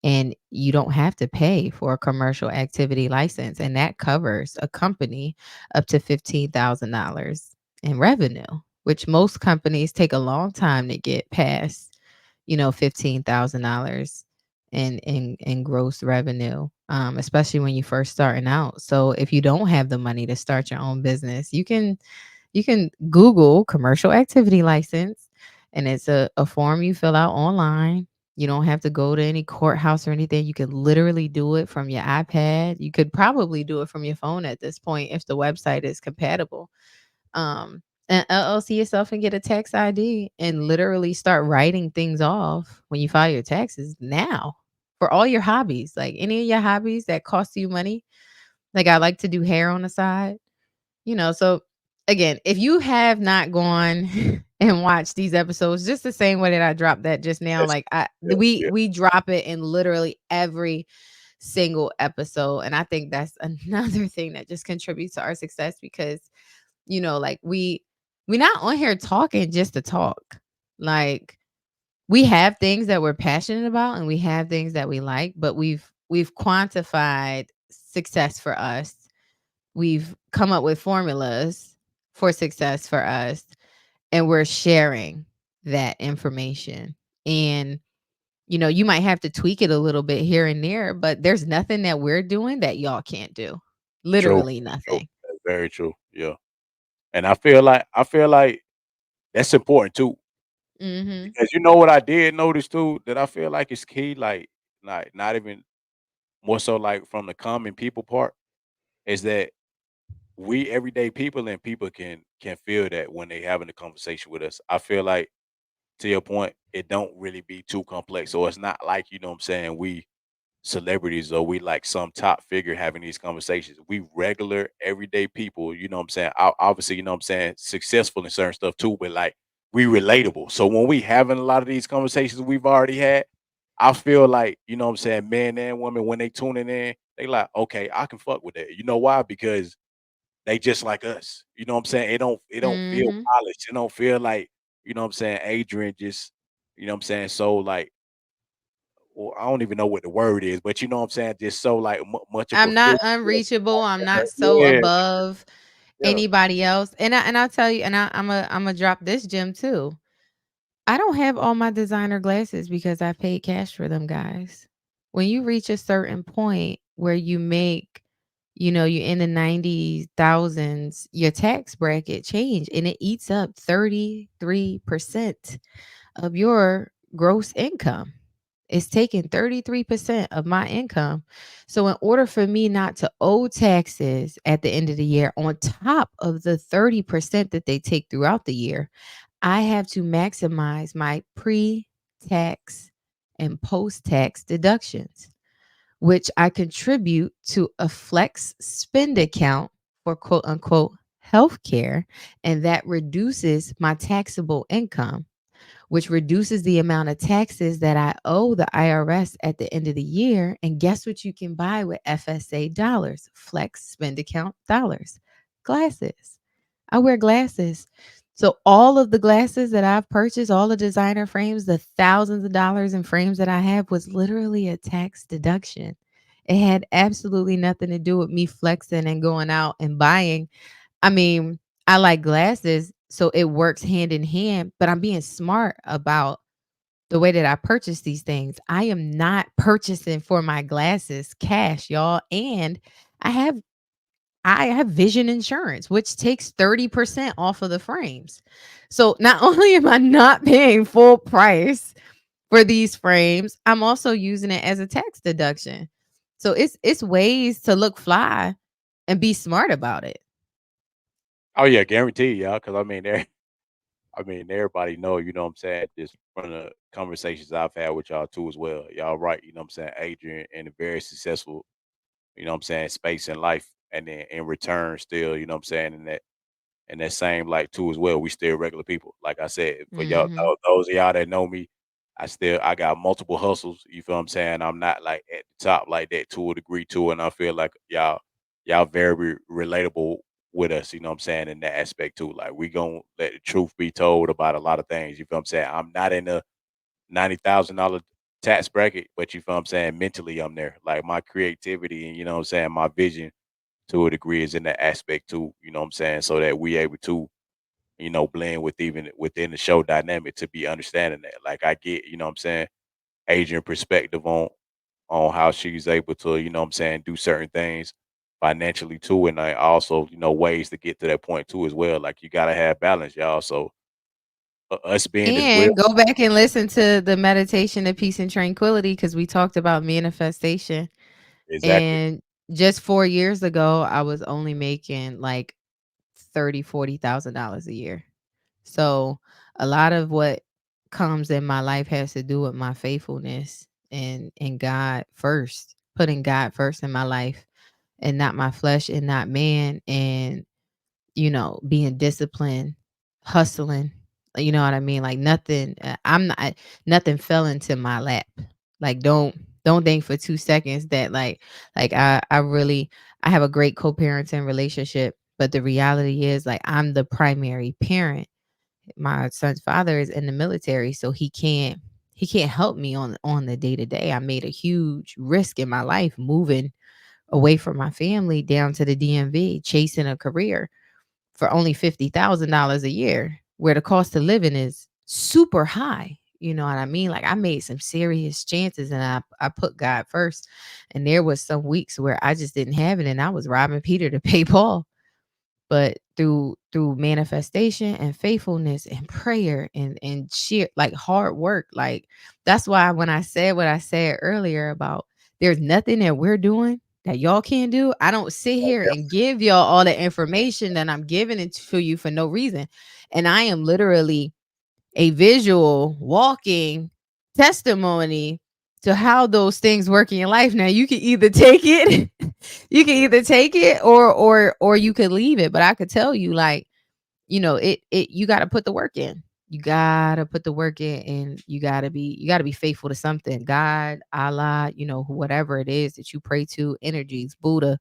and you don't have to pay for a commercial activity license. And that covers a company up to $15,000 in revenue, which most companies take a long time to get past, $15,000 in gross revenue, especially when you first starting out. So if you don't have the money to start your own business, you can Google commercial activity license, and it's a form you fill out online. You don't have to go to any courthouse or anything. You could literally do it from your iPad. You could probably do it from your phone at this point if the website is compatible. And LLC yourself and get a tax ID and literally start writing things off when you file your taxes now for all your hobbies. Like any of your hobbies that cost you money. Like I like to do hair on the side. So again, if you have not gone and watched these episodes just the same way that I dropped that just now, Yes, like I yeah, we yeah. we drop it in literally every single episode. And I think that's another thing that just contributes to our success because, like we not on here talking just to talk. Like we have things that we're passionate about and we have things that we like, but we've quantified success for us. We've come up with formulas for success for us, and we're sharing that information. And you might have to tweak it a little bit here and there, but there's nothing that we're doing that y'all can't do. True, Literally true. nothing. That's very true. Yeah, and I feel like that's important too. Mhm. Because you know what I did notice too, that I feel like is key, like not even more so like from the common people part, is that we everyday people and people can feel that when they having a conversation with us. I feel like to your point, it don't really be too complex. So it's not like, you know what I'm saying, we celebrities or we like some top figure having these conversations. We regular everyday people, you know what I'm saying? Obviously, you know what I'm saying, successful in certain stuff too, but like we relatable. So when we having a lot of these conversations we've already had, I feel like, you know what I'm saying, men and women when they tuning in, they like, okay, I can fuck with that. You know why? Because they just like us. You know what I'm saying? It don't feel Mhm. polished. It don't feel like, you know what I'm saying, Adrian just, you know what I'm saying, so like well, I don't even know what the word is, but you know what I'm saying, just so like much of a I'm not figure. unreachable. I'm not so Yeah, above yeah. anybody else. And I'll tell you, and I'm a drop this gem too. I don't have all my designer glasses because I paid cash for them, guys. When you reach a certain point where you make, you're in the 90s, thousands, your tax bracket change and it eats up 33% of your gross income. It's taking 33% of my income. So, in order for me not to owe taxes at the end of the year, on top of the 30% that they take throughout the year, I have to maximize my pre tax and post tax deductions, which I contribute to a flex spend account for quote unquote healthcare. And that reduces my taxable income, which reduces the amount of taxes that I owe the IRS at the end of the year. And guess what you can buy with FSA dollars? Flex spend account dollars. Glasses. I wear glasses. So all of the glasses that I've purchased, all the designer frames, the thousands of dollars in frames that I have was literally a tax deduction. It had absolutely nothing to do with me flexing and going out and buying. I mean, I like glasses, so it works hand in hand, but I'm being smart about the way that I purchase these things. I am not purchasing for my glasses cash, y'all. And I have I have vision insurance, which takes 30% off of the frames. So not only am I not paying full price for these frames, I'm also using it as a tax deduction. So it's ways to look fly and be smart about it. Oh yeah, guaranteed, y'all. Because I mean, there, I mean, everybody know, you know what I'm saying. Just from the conversations I've had with y'all too as well. Y'all right, you know what I'm saying. Adrian in a very successful, you know what I'm saying, space in life, and then in return, still, you know what I'm saying, in that same light too as well. We still regular people. Like I said, for y'all, Mhm. those of y'all that know me, I got multiple hustles. You feel what I'm saying? I'm not like at the top like that to a degree too, and I feel like y'all very relatable with us. You know what I'm saying, in that aspect too. Like we gonna let the truth be told about a lot of things. You feel what I'm saying? I'm not in the $90,000 tax bracket, but you feel what I'm saying? Mentally, I'm there. Like my creativity and you know what I'm saying, my vision to a degree is in that aspect too. You know what I'm saying? So that we able to, you know, blend with even within the show dynamic to be understanding that. Like I get, you know what I'm saying, Adrian perspective on how she's able to, you know what I'm saying, do certain things financially too. And I also, you know, ways to get to that point too as well. Like you gotta have balance, y'all. So us being this real And go back and listen to the meditation of peace and tranquility because we talked about manifestation. exactly. And just 4 years ago, I was only making like 30, $40,000 a year. So a lot of what comes in my life has to do with my faithfulness and God first, putting God first in my life and not my flesh and not man. And being disciplined, hustling. You know what I mean? Like nothing. I'm not. Nothing fell into my lap. Like don't think for 2 seconds that I really I have a great co-parenting relationship, but the reality is like I'm the primary parent. My son's father is in the military, so he can't help me on the day to day. I made a huge risk in my life moving away from my family down to the DMV, chasing a career for only $50,000 a year, where the cost of living is super high. You know what I mean? Like I made some serious chances and I put God first. And there was some weeks where I just didn't have it and I was robbing Peter to pay Paul. But through manifestation and faithfulness and prayer and sheer like hard work, like that's why when I said what I said earlier about there's nothing that we're doing that y'all can't do, I don't sit here and give y'all all the information that I'm giving it to you for no reason. And I am literally a visual walking testimony to how those things work in your life. Now you can either take it, you can either take it or you could leave it. But I could tell you, like, it you gotta put the work in. You gotta put the work in and you gotta be faithful to something. God, Allah, whatever it is that you pray to, energies, Buddha,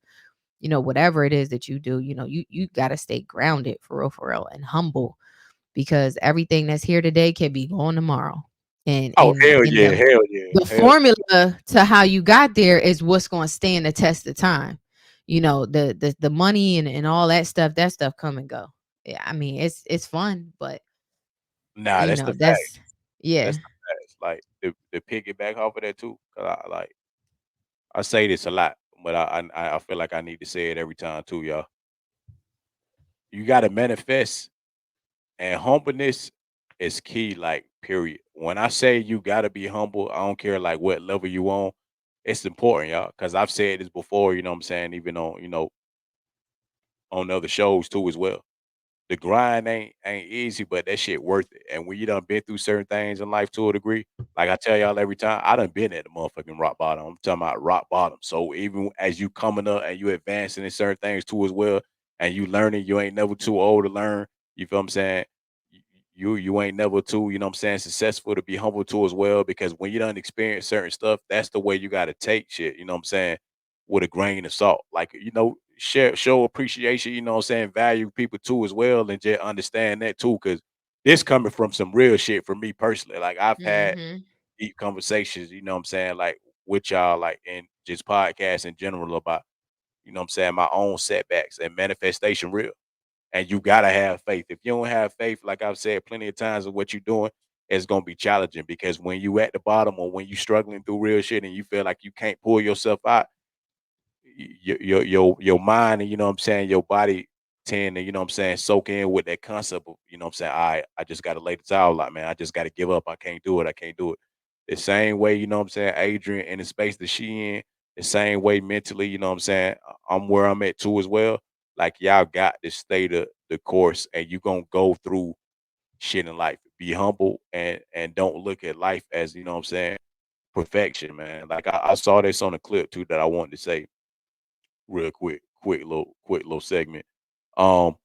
whatever it is that you do, you gotta stay grounded for real and humble because everything that's here today can be gone tomorrow. And Oh and hell and yeah, the hell yeah, the hell formula to how you got there is what's going to stand the test of time. The money and all that stuff come and go. Yeah, I mean it's fun, but nah, that's the fact. that's yeah. That's the facts. Like to piggyback off of that too, cause I say this a lot, but I feel like I need to say it every time too, y'all. You gotta manifest and humbleness is key, like period. When I say you gotta be humble, I don't care like what level you on, it's important, y'all. Cause I've said this before, you know what I'm saying, even on, on other shows too as well. The grind ain't easy, but that shit worth it. And when you done been through certain things in life to a degree, like I tell y'all every time, I done been at the motherfucking rock bottom. I'm talking about rock bottom. So even as you coming up and you advancing in certain things too as well, and you learning, you ain't never too old to learn. You feel what I'm saying? Y- you ain't never too, you know what I'm saying, successful to be humble to as well. Because when you done experience certain stuff, that's the way you gotta take shit, you know what I'm saying? With a grain of salt. Like, show appreciation, you know what I'm saying, value people too as well, and just understand that too. Cause this coming from some real shit for me personally. Like I've had Mhm. deep conversations, you know what I'm saying, like with y'all, like in just podcasts in general about, you know what I'm saying, my own setbacks and manifestation real. And you gotta have faith. If you don't have faith, like I've said plenty of times of what you're doing, it's gonna be challenging because when you at the bottom or when you struggling through real shit and you feel like you can't pull yourself out, your mind and you know what I'm saying, your body tend to, you know what I'm saying, soak in with that concept of, you know what I'm saying, I just gotta lay the towel out, man. I just gotta give up. I can't do it. I can't do it. The same way, you know what I'm saying, Adrian in the space that she in, the same way mentally, you know what I'm saying, I'm where I'm at too as well. Like y'all got to stay the course and you gonna go through shit in life. Be humble and don't look at life as, you know what I'm saying, perfection, man. Like I saw this on a clip too that I wanted to say real quick little segment. Um,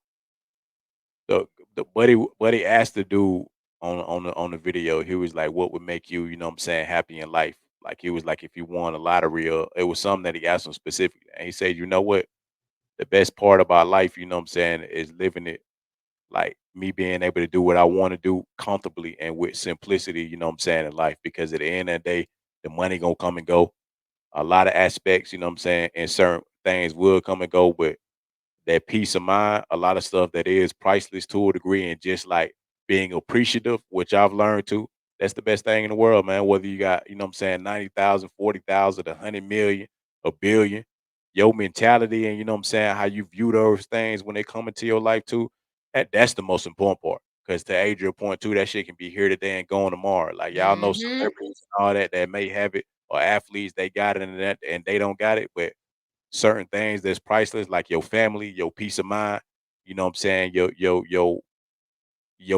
the the buddy asked the dude on the video. He was like, "What would make you, you know, what I'm saying, happy in life?" Like he was like, if you won a lottery, or it was something that he asked him specifically, and he said, "You know what? The best part about life, you know, what I'm saying, is living it like me being able to do what I want to do comfortably and with simplicity, you know what I'm saying, in life. Because at the end of the day, the money gonna come and go. A lot of aspects, you know what I'm saying, and certain things will come and go, but that peace of mind, a lot of stuff that is priceless to a degree, and just like being appreciative, which I've learned too. That's the best thing in the world, man. Whether you got, you know what I'm saying, 90,000, 40,000, 100 million, a billion, your mentality and, you know what I'm saying, how you view those things when they come into your life too, that's the most important part. Because to Adrian point too, that shit can be here today and gone tomorrow. Like y'all know Mhm. celebrities and all that may have it, or athletes, they got it and they don't got it, but certain things that's priceless, like your family, your peace of mind, you know what I'm saying, your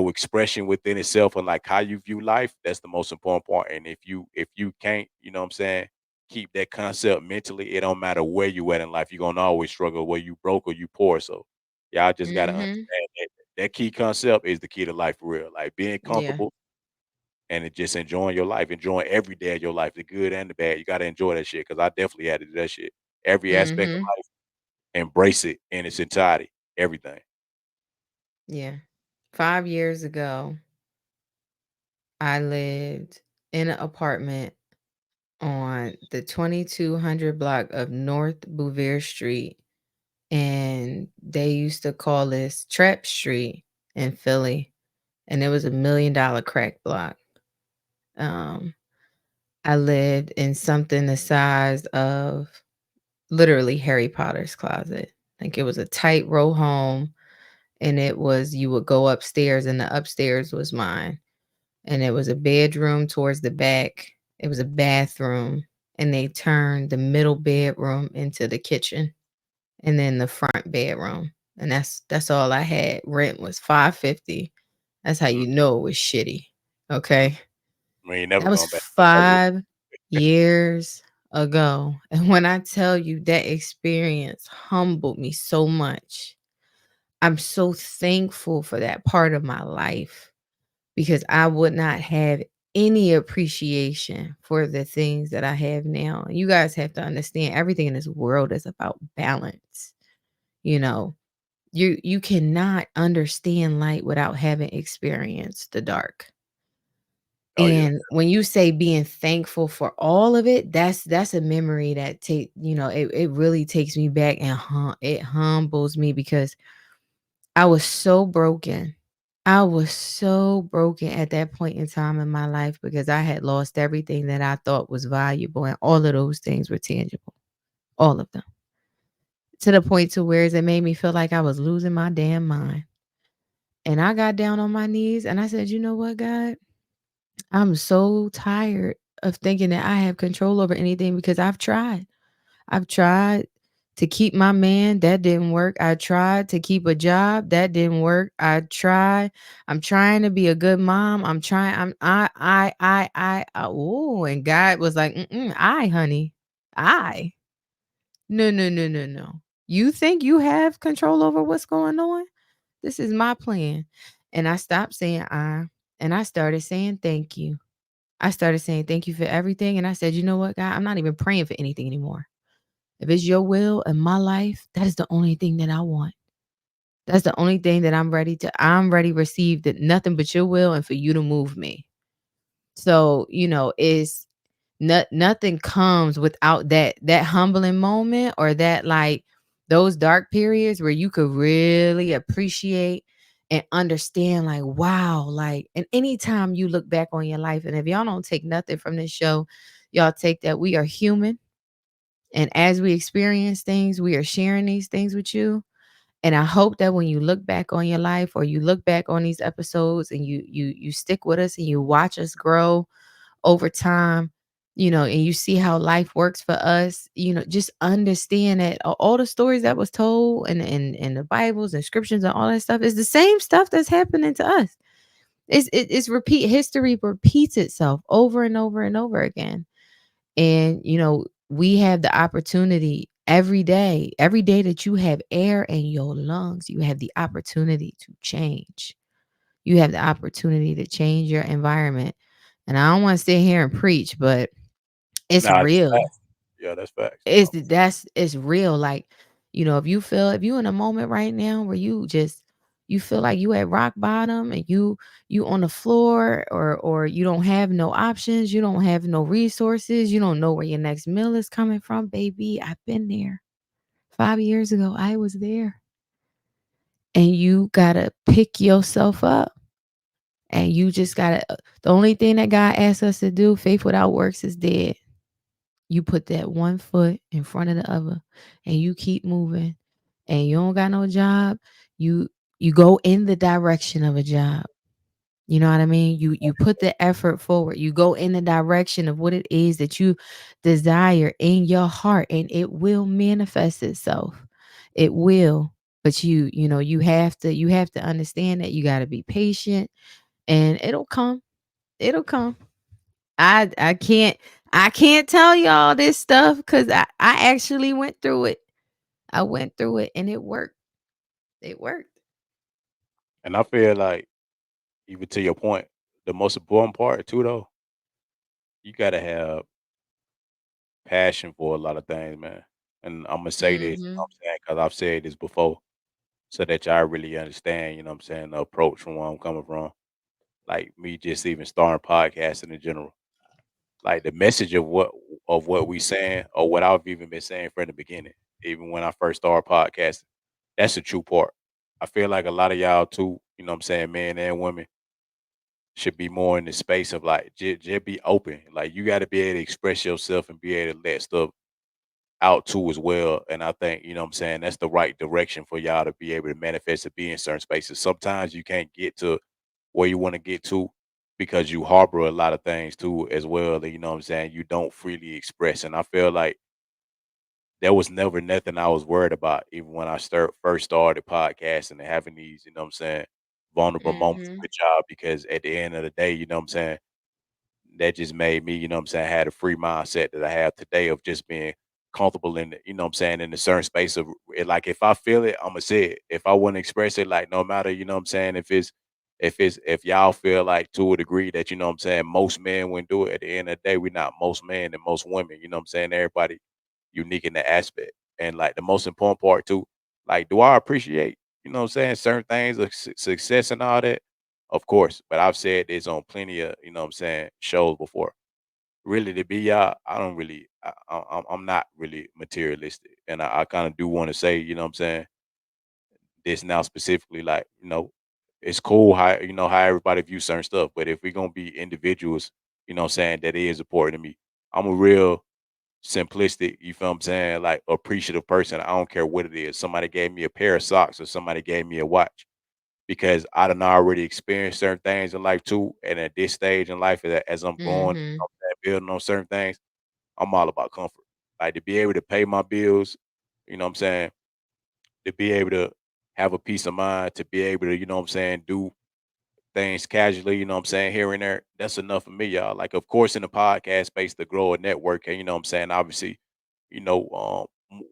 expression within itself and like how you view life, that's the most important part. And if you can't, you know what I'm saying, keep that concept mentally, it don't matter where you at in life, you're gonna always struggle, whether you broke or you poor. So y'all just gotta Mhm. understand that key concept is the key to life for real. Like being Yeah. comfortable and just enjoying your life, enjoying every day of your life, the good and the bad. You gotta enjoy that shit. Cause I definitely had to do that shit. Every aspect of Mhm. life, embrace it in its entirety, everything. Yeah. 5 years ago, I lived in an apartment on the 2200 block of North Bouvier Street, and they used to call this Trap Street in Philly, and it was $1 million crack block. Um, I lived in something the size of literally Harry Potter's closet. Like it was a tight row home, and it was you would go upstairs, and the upstairs was mine, and it was a bedroom towards the back. It was a bathroom, and they turned the middle bedroom into the kitchen, and then the front bedroom. And that's all I had. Rent was 550. That's how Mm, you know it was shitty. mm. Okay. We ain't never That was going back to that ever. 5 years ago. And when I tell you that experience humbled me so much, I'm so thankful for that part of my life because I would not have any appreciation for the things that I have now. You guys have to understand everything in this world is about balance. You know, you cannot understand light without having experienced the dark. Oh yeah. And when you say being thankful for all of it, that's a memory that it really takes me back and it humbles me because I was so broken. I was so broken at that point in time in my life because I had lost everything that I thought was valuable, and all of those things were tangible. All of them. To the point to where it made me feel like I was losing my damn mind. And I got down on my knees and I said, "You know what, God? I'm so tired of thinking that I have control over anything because I've tried. I've tried to keep my man, that didn't work. I tried to keep a job, that didn't work. I'm trying to be a good mom. I'm trying oh, and God was like, "Mm-mm, honey. I. No, no, no, no, no. You think you have control over what's going on? This is my plan." And I stopped saying I, and I started saying thank you. I started saying thank you for everything. And I said, "You know what, God? I'm not even praying for anything anymore. If it's your will in my life, that is the only thing that I want. That's the only thing that I'm ready to receive that nothing but your will and for you to move me." So, it's nothing comes without that humbling moment or that like those dark periods where you could really appreciate and understand like wow, like, and anytime you look back on your life, and if y'all don't take nothing from this show, y'all take that we are human, And as we experience things, we are sharing these things with you. And I hope that when you look back on your life or you look back on these episodes and you stick with us and you watch us grow over time, and you see how life works for us, just understand that all the stories that was told and the Bibles and scriptures and all that stuff is the same stuff that's happening to us. It's repeat history repeats itself over and over and over again. And we have the opportunity every day that you have air in your lungs, you have the opportunity to change. You have the opportunity to change your environment. And I don't want to sit here and preach, but it's Nah, that's real. facts. Yeah, that's facts. It's real. Like, if you in a moment right now where you feel like you at rock bottom and you on the floor, or you don't have no options, you don't have no resources, you don't know where your next meal is coming from, baby, I've been there. 5 years ago, I was there. And you gotta pick yourself up. And you just gotta the only thing that God asks us to do, faith without works is dead. You put that one foot in front of the other and you keep moving. And you don't got no job, you you go in the direction of a job. You know what I mean? You put the effort forward. You go in the direction of what it is that you desire in your heart, and it will manifest itself. It will. But you have to understand that you got to be patient, and it'll come. It'll come. I can't tell y'all this stuff because I actually went through it. I went through it and it worked. It worked. And I feel like, even to your point, the most important part too, though, you gotta have passion for a lot of things, man. And I'm gonna say this, Mhm. because I've said this before, so that y'all really understand, the approach from where I'm coming from. Like me just even starting podcasting in general. Like the message of what we saying, or what I've even been saying from the beginning, even when I first started podcasting, that's the true part. I feel like a lot of y'all too, men and women should be more in the space of like just be open. Like you got to be able to express yourself and be able to let stuff out too as well. And I think, that's the right direction for y'all to be able to manifest and be in certain spaces. Sometimes you can't get to where you want to get to because you harbor a lot of things too as well that, you don't freely express. And I feel like there was never nothing I was worried about, even when I first started podcasting and having these, vulnerable moments Mhm. with y'all, because at the end of the day, that just made me, I had a free mindset that I have today of just being comfortable in the, in a certain space of it. Like if I feel it, I'ma say it. If I want to express it, like no matter, if y'all feel like to a degree that, most men wouldn't do it, at the end of the day, we're not most men and most women, everybody unique in that aspect. And like the most important part too, like do I appreciate, certain things of success and all that? Of course, but I've said this on plenty of, shows before. Really, to be y'all, I don't really, I'm not really materialistic, and I kind of do want to say, this now specifically, like, it's cool how how everybody views certain stuff, but if we're gonna be individuals, that is important to me. I'm a real simplistic, you feel what I'm saying, like appreciative person. I don't care what it is. Somebody gave me a pair of socks or somebody gave me a watch, because I done already experienced certain things in life too. And at this stage in life, as I'm growing, Mhm. building on certain things, I'm all about comfort. Like to be able to pay my bills, to be able to have a peace of mind, to be able to, do things casually, here and there. That's enough for me, y'all. Like, of course, in the podcast space, to grow a network, and obviously,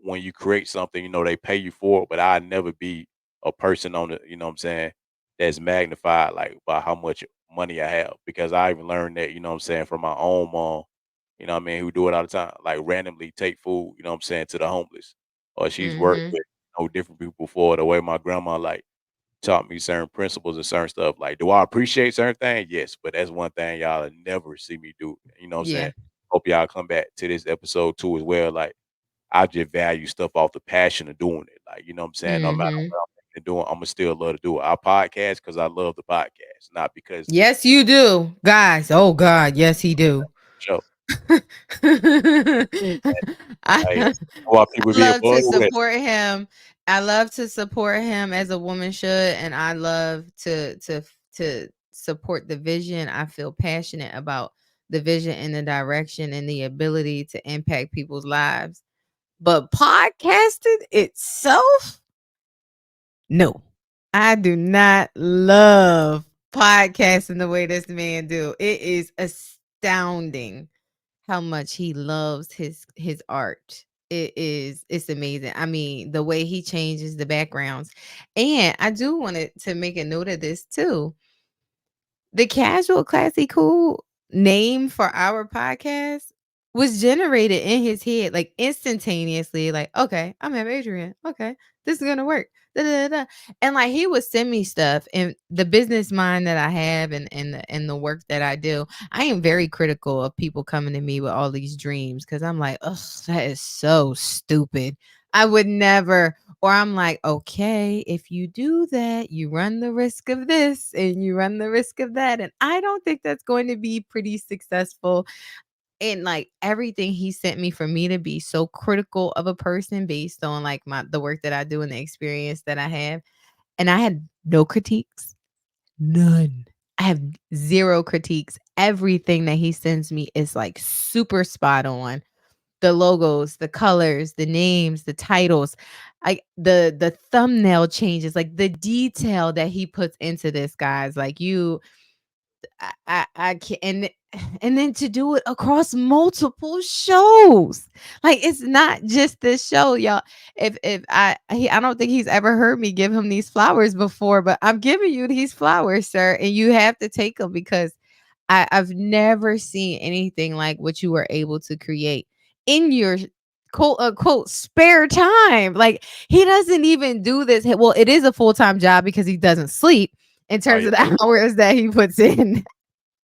when you create something, they pay you for it. But I never be a person on the, that's magnified like by how much money I have, because I even learned that, from my own mom, who do it all the time, like randomly take food, to the homeless, or she's worked Mhm. with different people before. The way my grandma like taught me certain principles and certain stuff. Like, do I appreciate certain things? Yes, but that's one thing y'all never see me do. Yeah. Hope y'all come back to this episode too as well. Like, I just value stuff off the passion of doing it. Like, no matter Mhm. what I'm thinking of doing, I'ma still love to do it. I podcast because I love the podcast, not because Yes, you do. Guys, oh God, yes, he do. show. I Hey, why people be love to above with. support him. I love to support him as a woman should, and I love to support the vision. I feel passionate about the vision and the direction and the ability to impact people's lives. But podcasting itself, no. I do not love podcasting the way this man do. It is astounding how much he loves his art. It's amazing. I mean, the way he changes the backgrounds. And I do want to make a note of this too. The Casual Classy Cool name for our podcast was generated in his head, like, instantaneously, like, "Okay, I'm have Adrian. Okay, this is gonna work. Da, da, da, da." And, like, he would send me stuff, and the business mind that I have and the work that I do, I am very critical of people coming to me with all these dreams because 'cause I'm like, "Ugh, that is so stupid. I would never." Or I'm like, okay, if you do that, you run the risk of this and you run the risk of that. And I don't think that's going to be pretty successful. And like everything he sent me for me to be so critical of a person based on like the work that I do and the experience that I have. And I had no critiques. None. I have zero critiques. Everything that he sends me is like super spot on, the logos, the colors, the names, the titles, the thumbnail changes, like the detail that he puts into this, guys. Like you, I can't, and then to do it across multiple shows, like it's not just this show, y'all. If I don't think he's ever heard me give him these flowers before, but I'm giving you these flowers, sir, and you have to take them because I've never seen anything like what you were able to create in your quote unquote spare time. Like he doesn't even do this. Well, it is a full time job because he doesn't sleep in Oh terms yeah, of the hours that he puts in.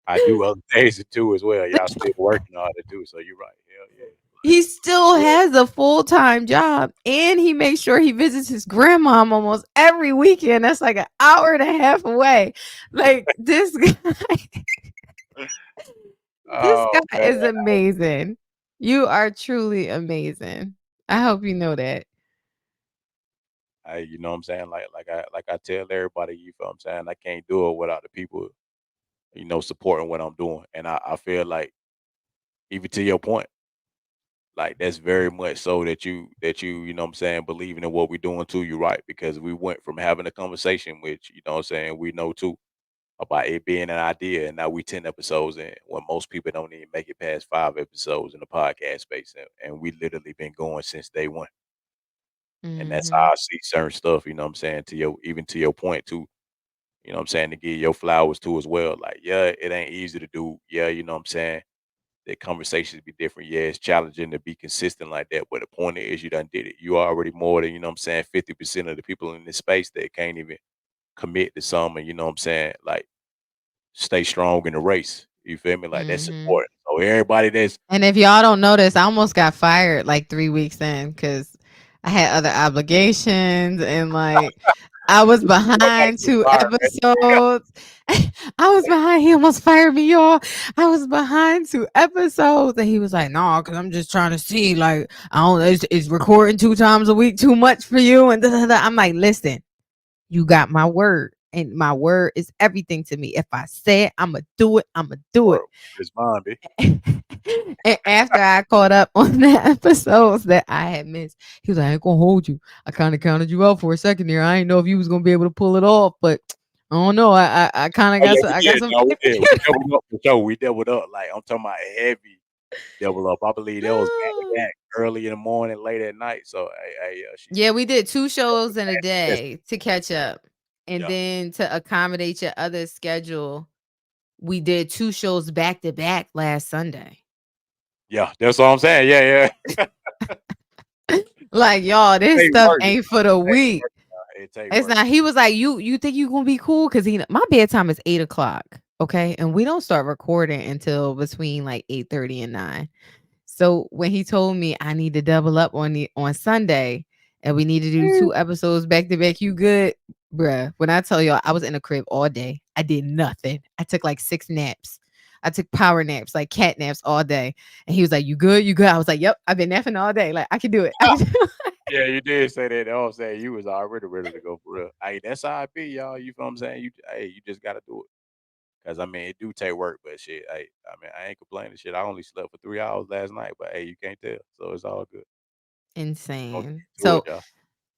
I do other things too as well. Y'all still working on it too, so you're right. Hell yeah. He still Like, has a full time job and he makes sure he visits his grandmom almost every weekend. That's like an hour and a half away. Like this guy, this oh guy man, is amazing. You are truly amazing. I hope you know that. you know what I'm saying? Like I tell everybody, you feel what I'm saying? I can't do it without the people, supporting what I'm doing. And I feel like even to your point, like that's very much so that you know what I'm saying, believing in what we're doing too, you're right. Because we went from having a conversation, which, you know what I'm saying, we know too about it being an idea, and now we 10 episodes in when most people don't even make it past 5 episodes in the podcast space. And we literally been going since day one. And that's how Mhm. I see certain stuff, you know what I'm saying, to your even to your point too, you know what I'm saying, to give your flowers too as well. Like, yeah, it ain't easy to do. Yeah, you know what I'm saying? The conversations be different. Yeah, it's challenging to be consistent like that. But the point is you done did it. You already more than, you know what I'm saying, 50% of the people in this space that can't even commit to something, you know what I'm saying, like stay strong in the race. You feel me? Like that's Mhm. important. So everybody that's And if y'all don't notice, I almost got fired like 3 weeks in cuz I had other obligations and like I was nobody behind get 2 fired, man. episodes. I was behind. He almost fired me, y'all. I was behind 2 episodes, and he was like, "No, because I'm just trying to see, like, I don't know, is recording 2 times a week too much for you?" And da, da, da. I'm like, "Listen, you got my word, and my word is everything to me. If I say it, Imma do it. Imma do it." Or it's mine, bitch. And after I caught up on the episodes that I had missed, he was like, "I ain't gonna hold you. I kind of counted you out for a second there. I didn't know if you was gonna be able to pull it off, but I don't know. I kind of Oh got yeah, some. we I got did. some No, we faith in did. We doubled up for sure. We doubled up. Like I'm talking about a heavy double up. I believe that was back to you." back, early in the morning, late at night. So she Yeah, we did 2 shows in a yes, day to catch up, and yeah, then to accommodate your other schedule, we did 2 shows back to back last Sunday. yeah. That's what I'm saying. Yeah, yeah. Like, y'all, It this take stuff work. It ain't for the take weak. work. It take It's work. not. He was like, "You think you gonna be cool?" Because my bedtime is 8 o'clock, okay? And we don't start recording until between, like, 8:30 and 9. So, when he told me I need to double up on Sunday, and we need to do 2 episodes back to back, you good? Bruh, when I tell y'all I was in the crib all day, I did nothing. I took, like, 6 naps. I took power naps, like cat naps all day. And he was like, "You good? You good?" I was like, "Yep, I've been napping all day. Like I can do it. I can do it." Yeah, you did say that. You know what I'm saying? You was already ready to go for real. Hey, that's how I be, y'all. You feel what I'm saying? You just gotta do it. Cause I mean, it do take work, but shit, hey, I mean, I ain't complaining. Shit, I only slept for 3 hours last night, but hey, you can't tell, so it's all good. Gonna Insane. get to it, So y'all.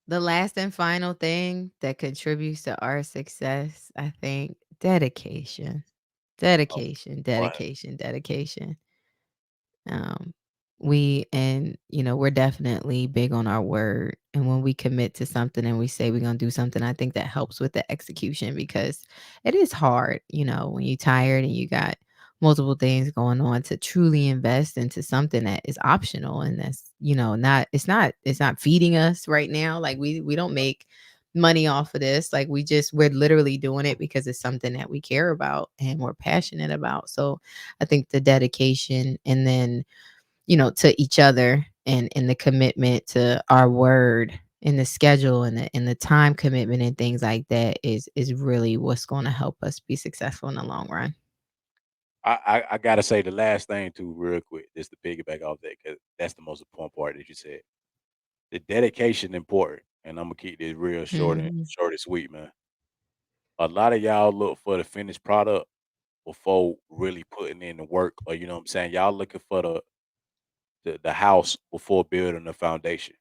the last and final thing that contributes to our success, I think, dedication. Oh, Dedication, what? dedication, dedication. Um, we're definitely big on our word. And when we commit to something and we say we're going to do something, I think that helps with the execution because it is hard, when you're tired and you got multiple things going on to truly invest into something that is optional and that's, not it's not feeding us right now. Like we don't make money off of this. Like we're literally doing it because it's something that we care about and we're passionate about. So I think the dedication and then to each other and the commitment to our word and the schedule and the time commitment and things like that is really what's going to help us be successful in the long run. I gotta say the last thing too, real quick, just to piggyback off that, cause that's the most important part that you said. The dedication important, and I'm gonna keep this real Mhm. short and sweet, man. A lot of y'all look for the finished product before really putting in the work, or you know what I'm saying. Y'all looking for the house before building the foundation.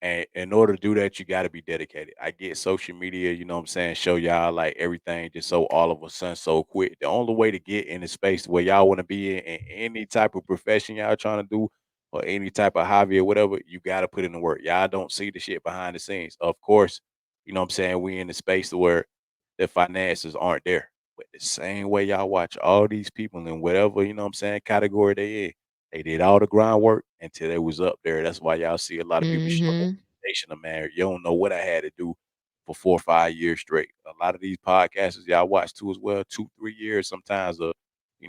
And in order to do that, you gotta be dedicated. I get social media, you know what I'm saying, show y'all like everything just so all of a sudden so quick. The only way to get in the space where y'all want to be in any type of profession y'all trying to do or any type of hobby or whatever, you gotta put in the work. Y'all don't see the shit behind the scenes. Of course, you know what I'm saying, we in the space where the finances aren't there. But the same way y'all watch all these people in whatever, you know what I'm saying, category they in, they did all the groundwork until they was up there. That's why y'all see a lot of people show up Mhm. nation of man. You don't know what I had to do for 4 or 5 years straight. A lot of these podcasters y'all watch too as well, 2, 3 years sometimes you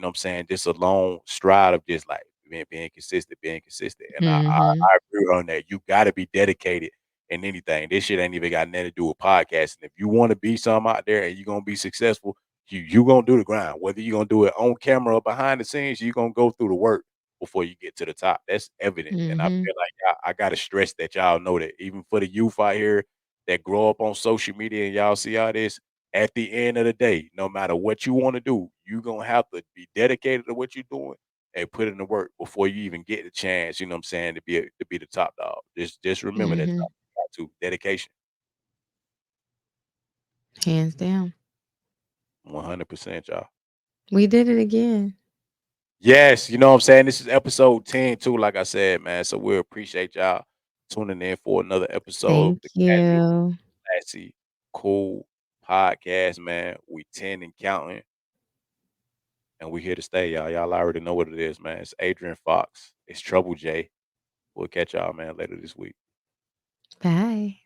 know what I'm saying, just a long stride of just like being consistent. And Mhm. I agree on that. You gotta be dedicated in anything. This shit ain't even got nothing to do with podcasting. If you want to be something out there and you're gonna be successful, you gonna do the grind. Whether you're gonna do it on camera or behind the scenes, you're gonna go through the work before you get to the top. That's evident. And I Mhm. feel like I gotta stress that y'all know that even for the youth out here that grow up on social media and y'all see all this, at the end of the day, no matter what you want to do, you gonna have to be dedicated to what you're doing and put in the work before you even get the chance, you know what I'm saying, to be the top dog. Just remember that Mhm. y'all got to dedication. Hands down. 100%, y'all. We did it again. Yes, you know what I'm saying? This is episode 10 too, like I said, man. So we appreciate y'all tuning in for another episode of Thank the Casual you. Classy Cool Podcast, man. We 10 and counting, and we here to stay, y'all. Y'all already know what it is, man. It's Adrian Fox. It's Trouble J. We'll catch y'all, man, later this week. Bye.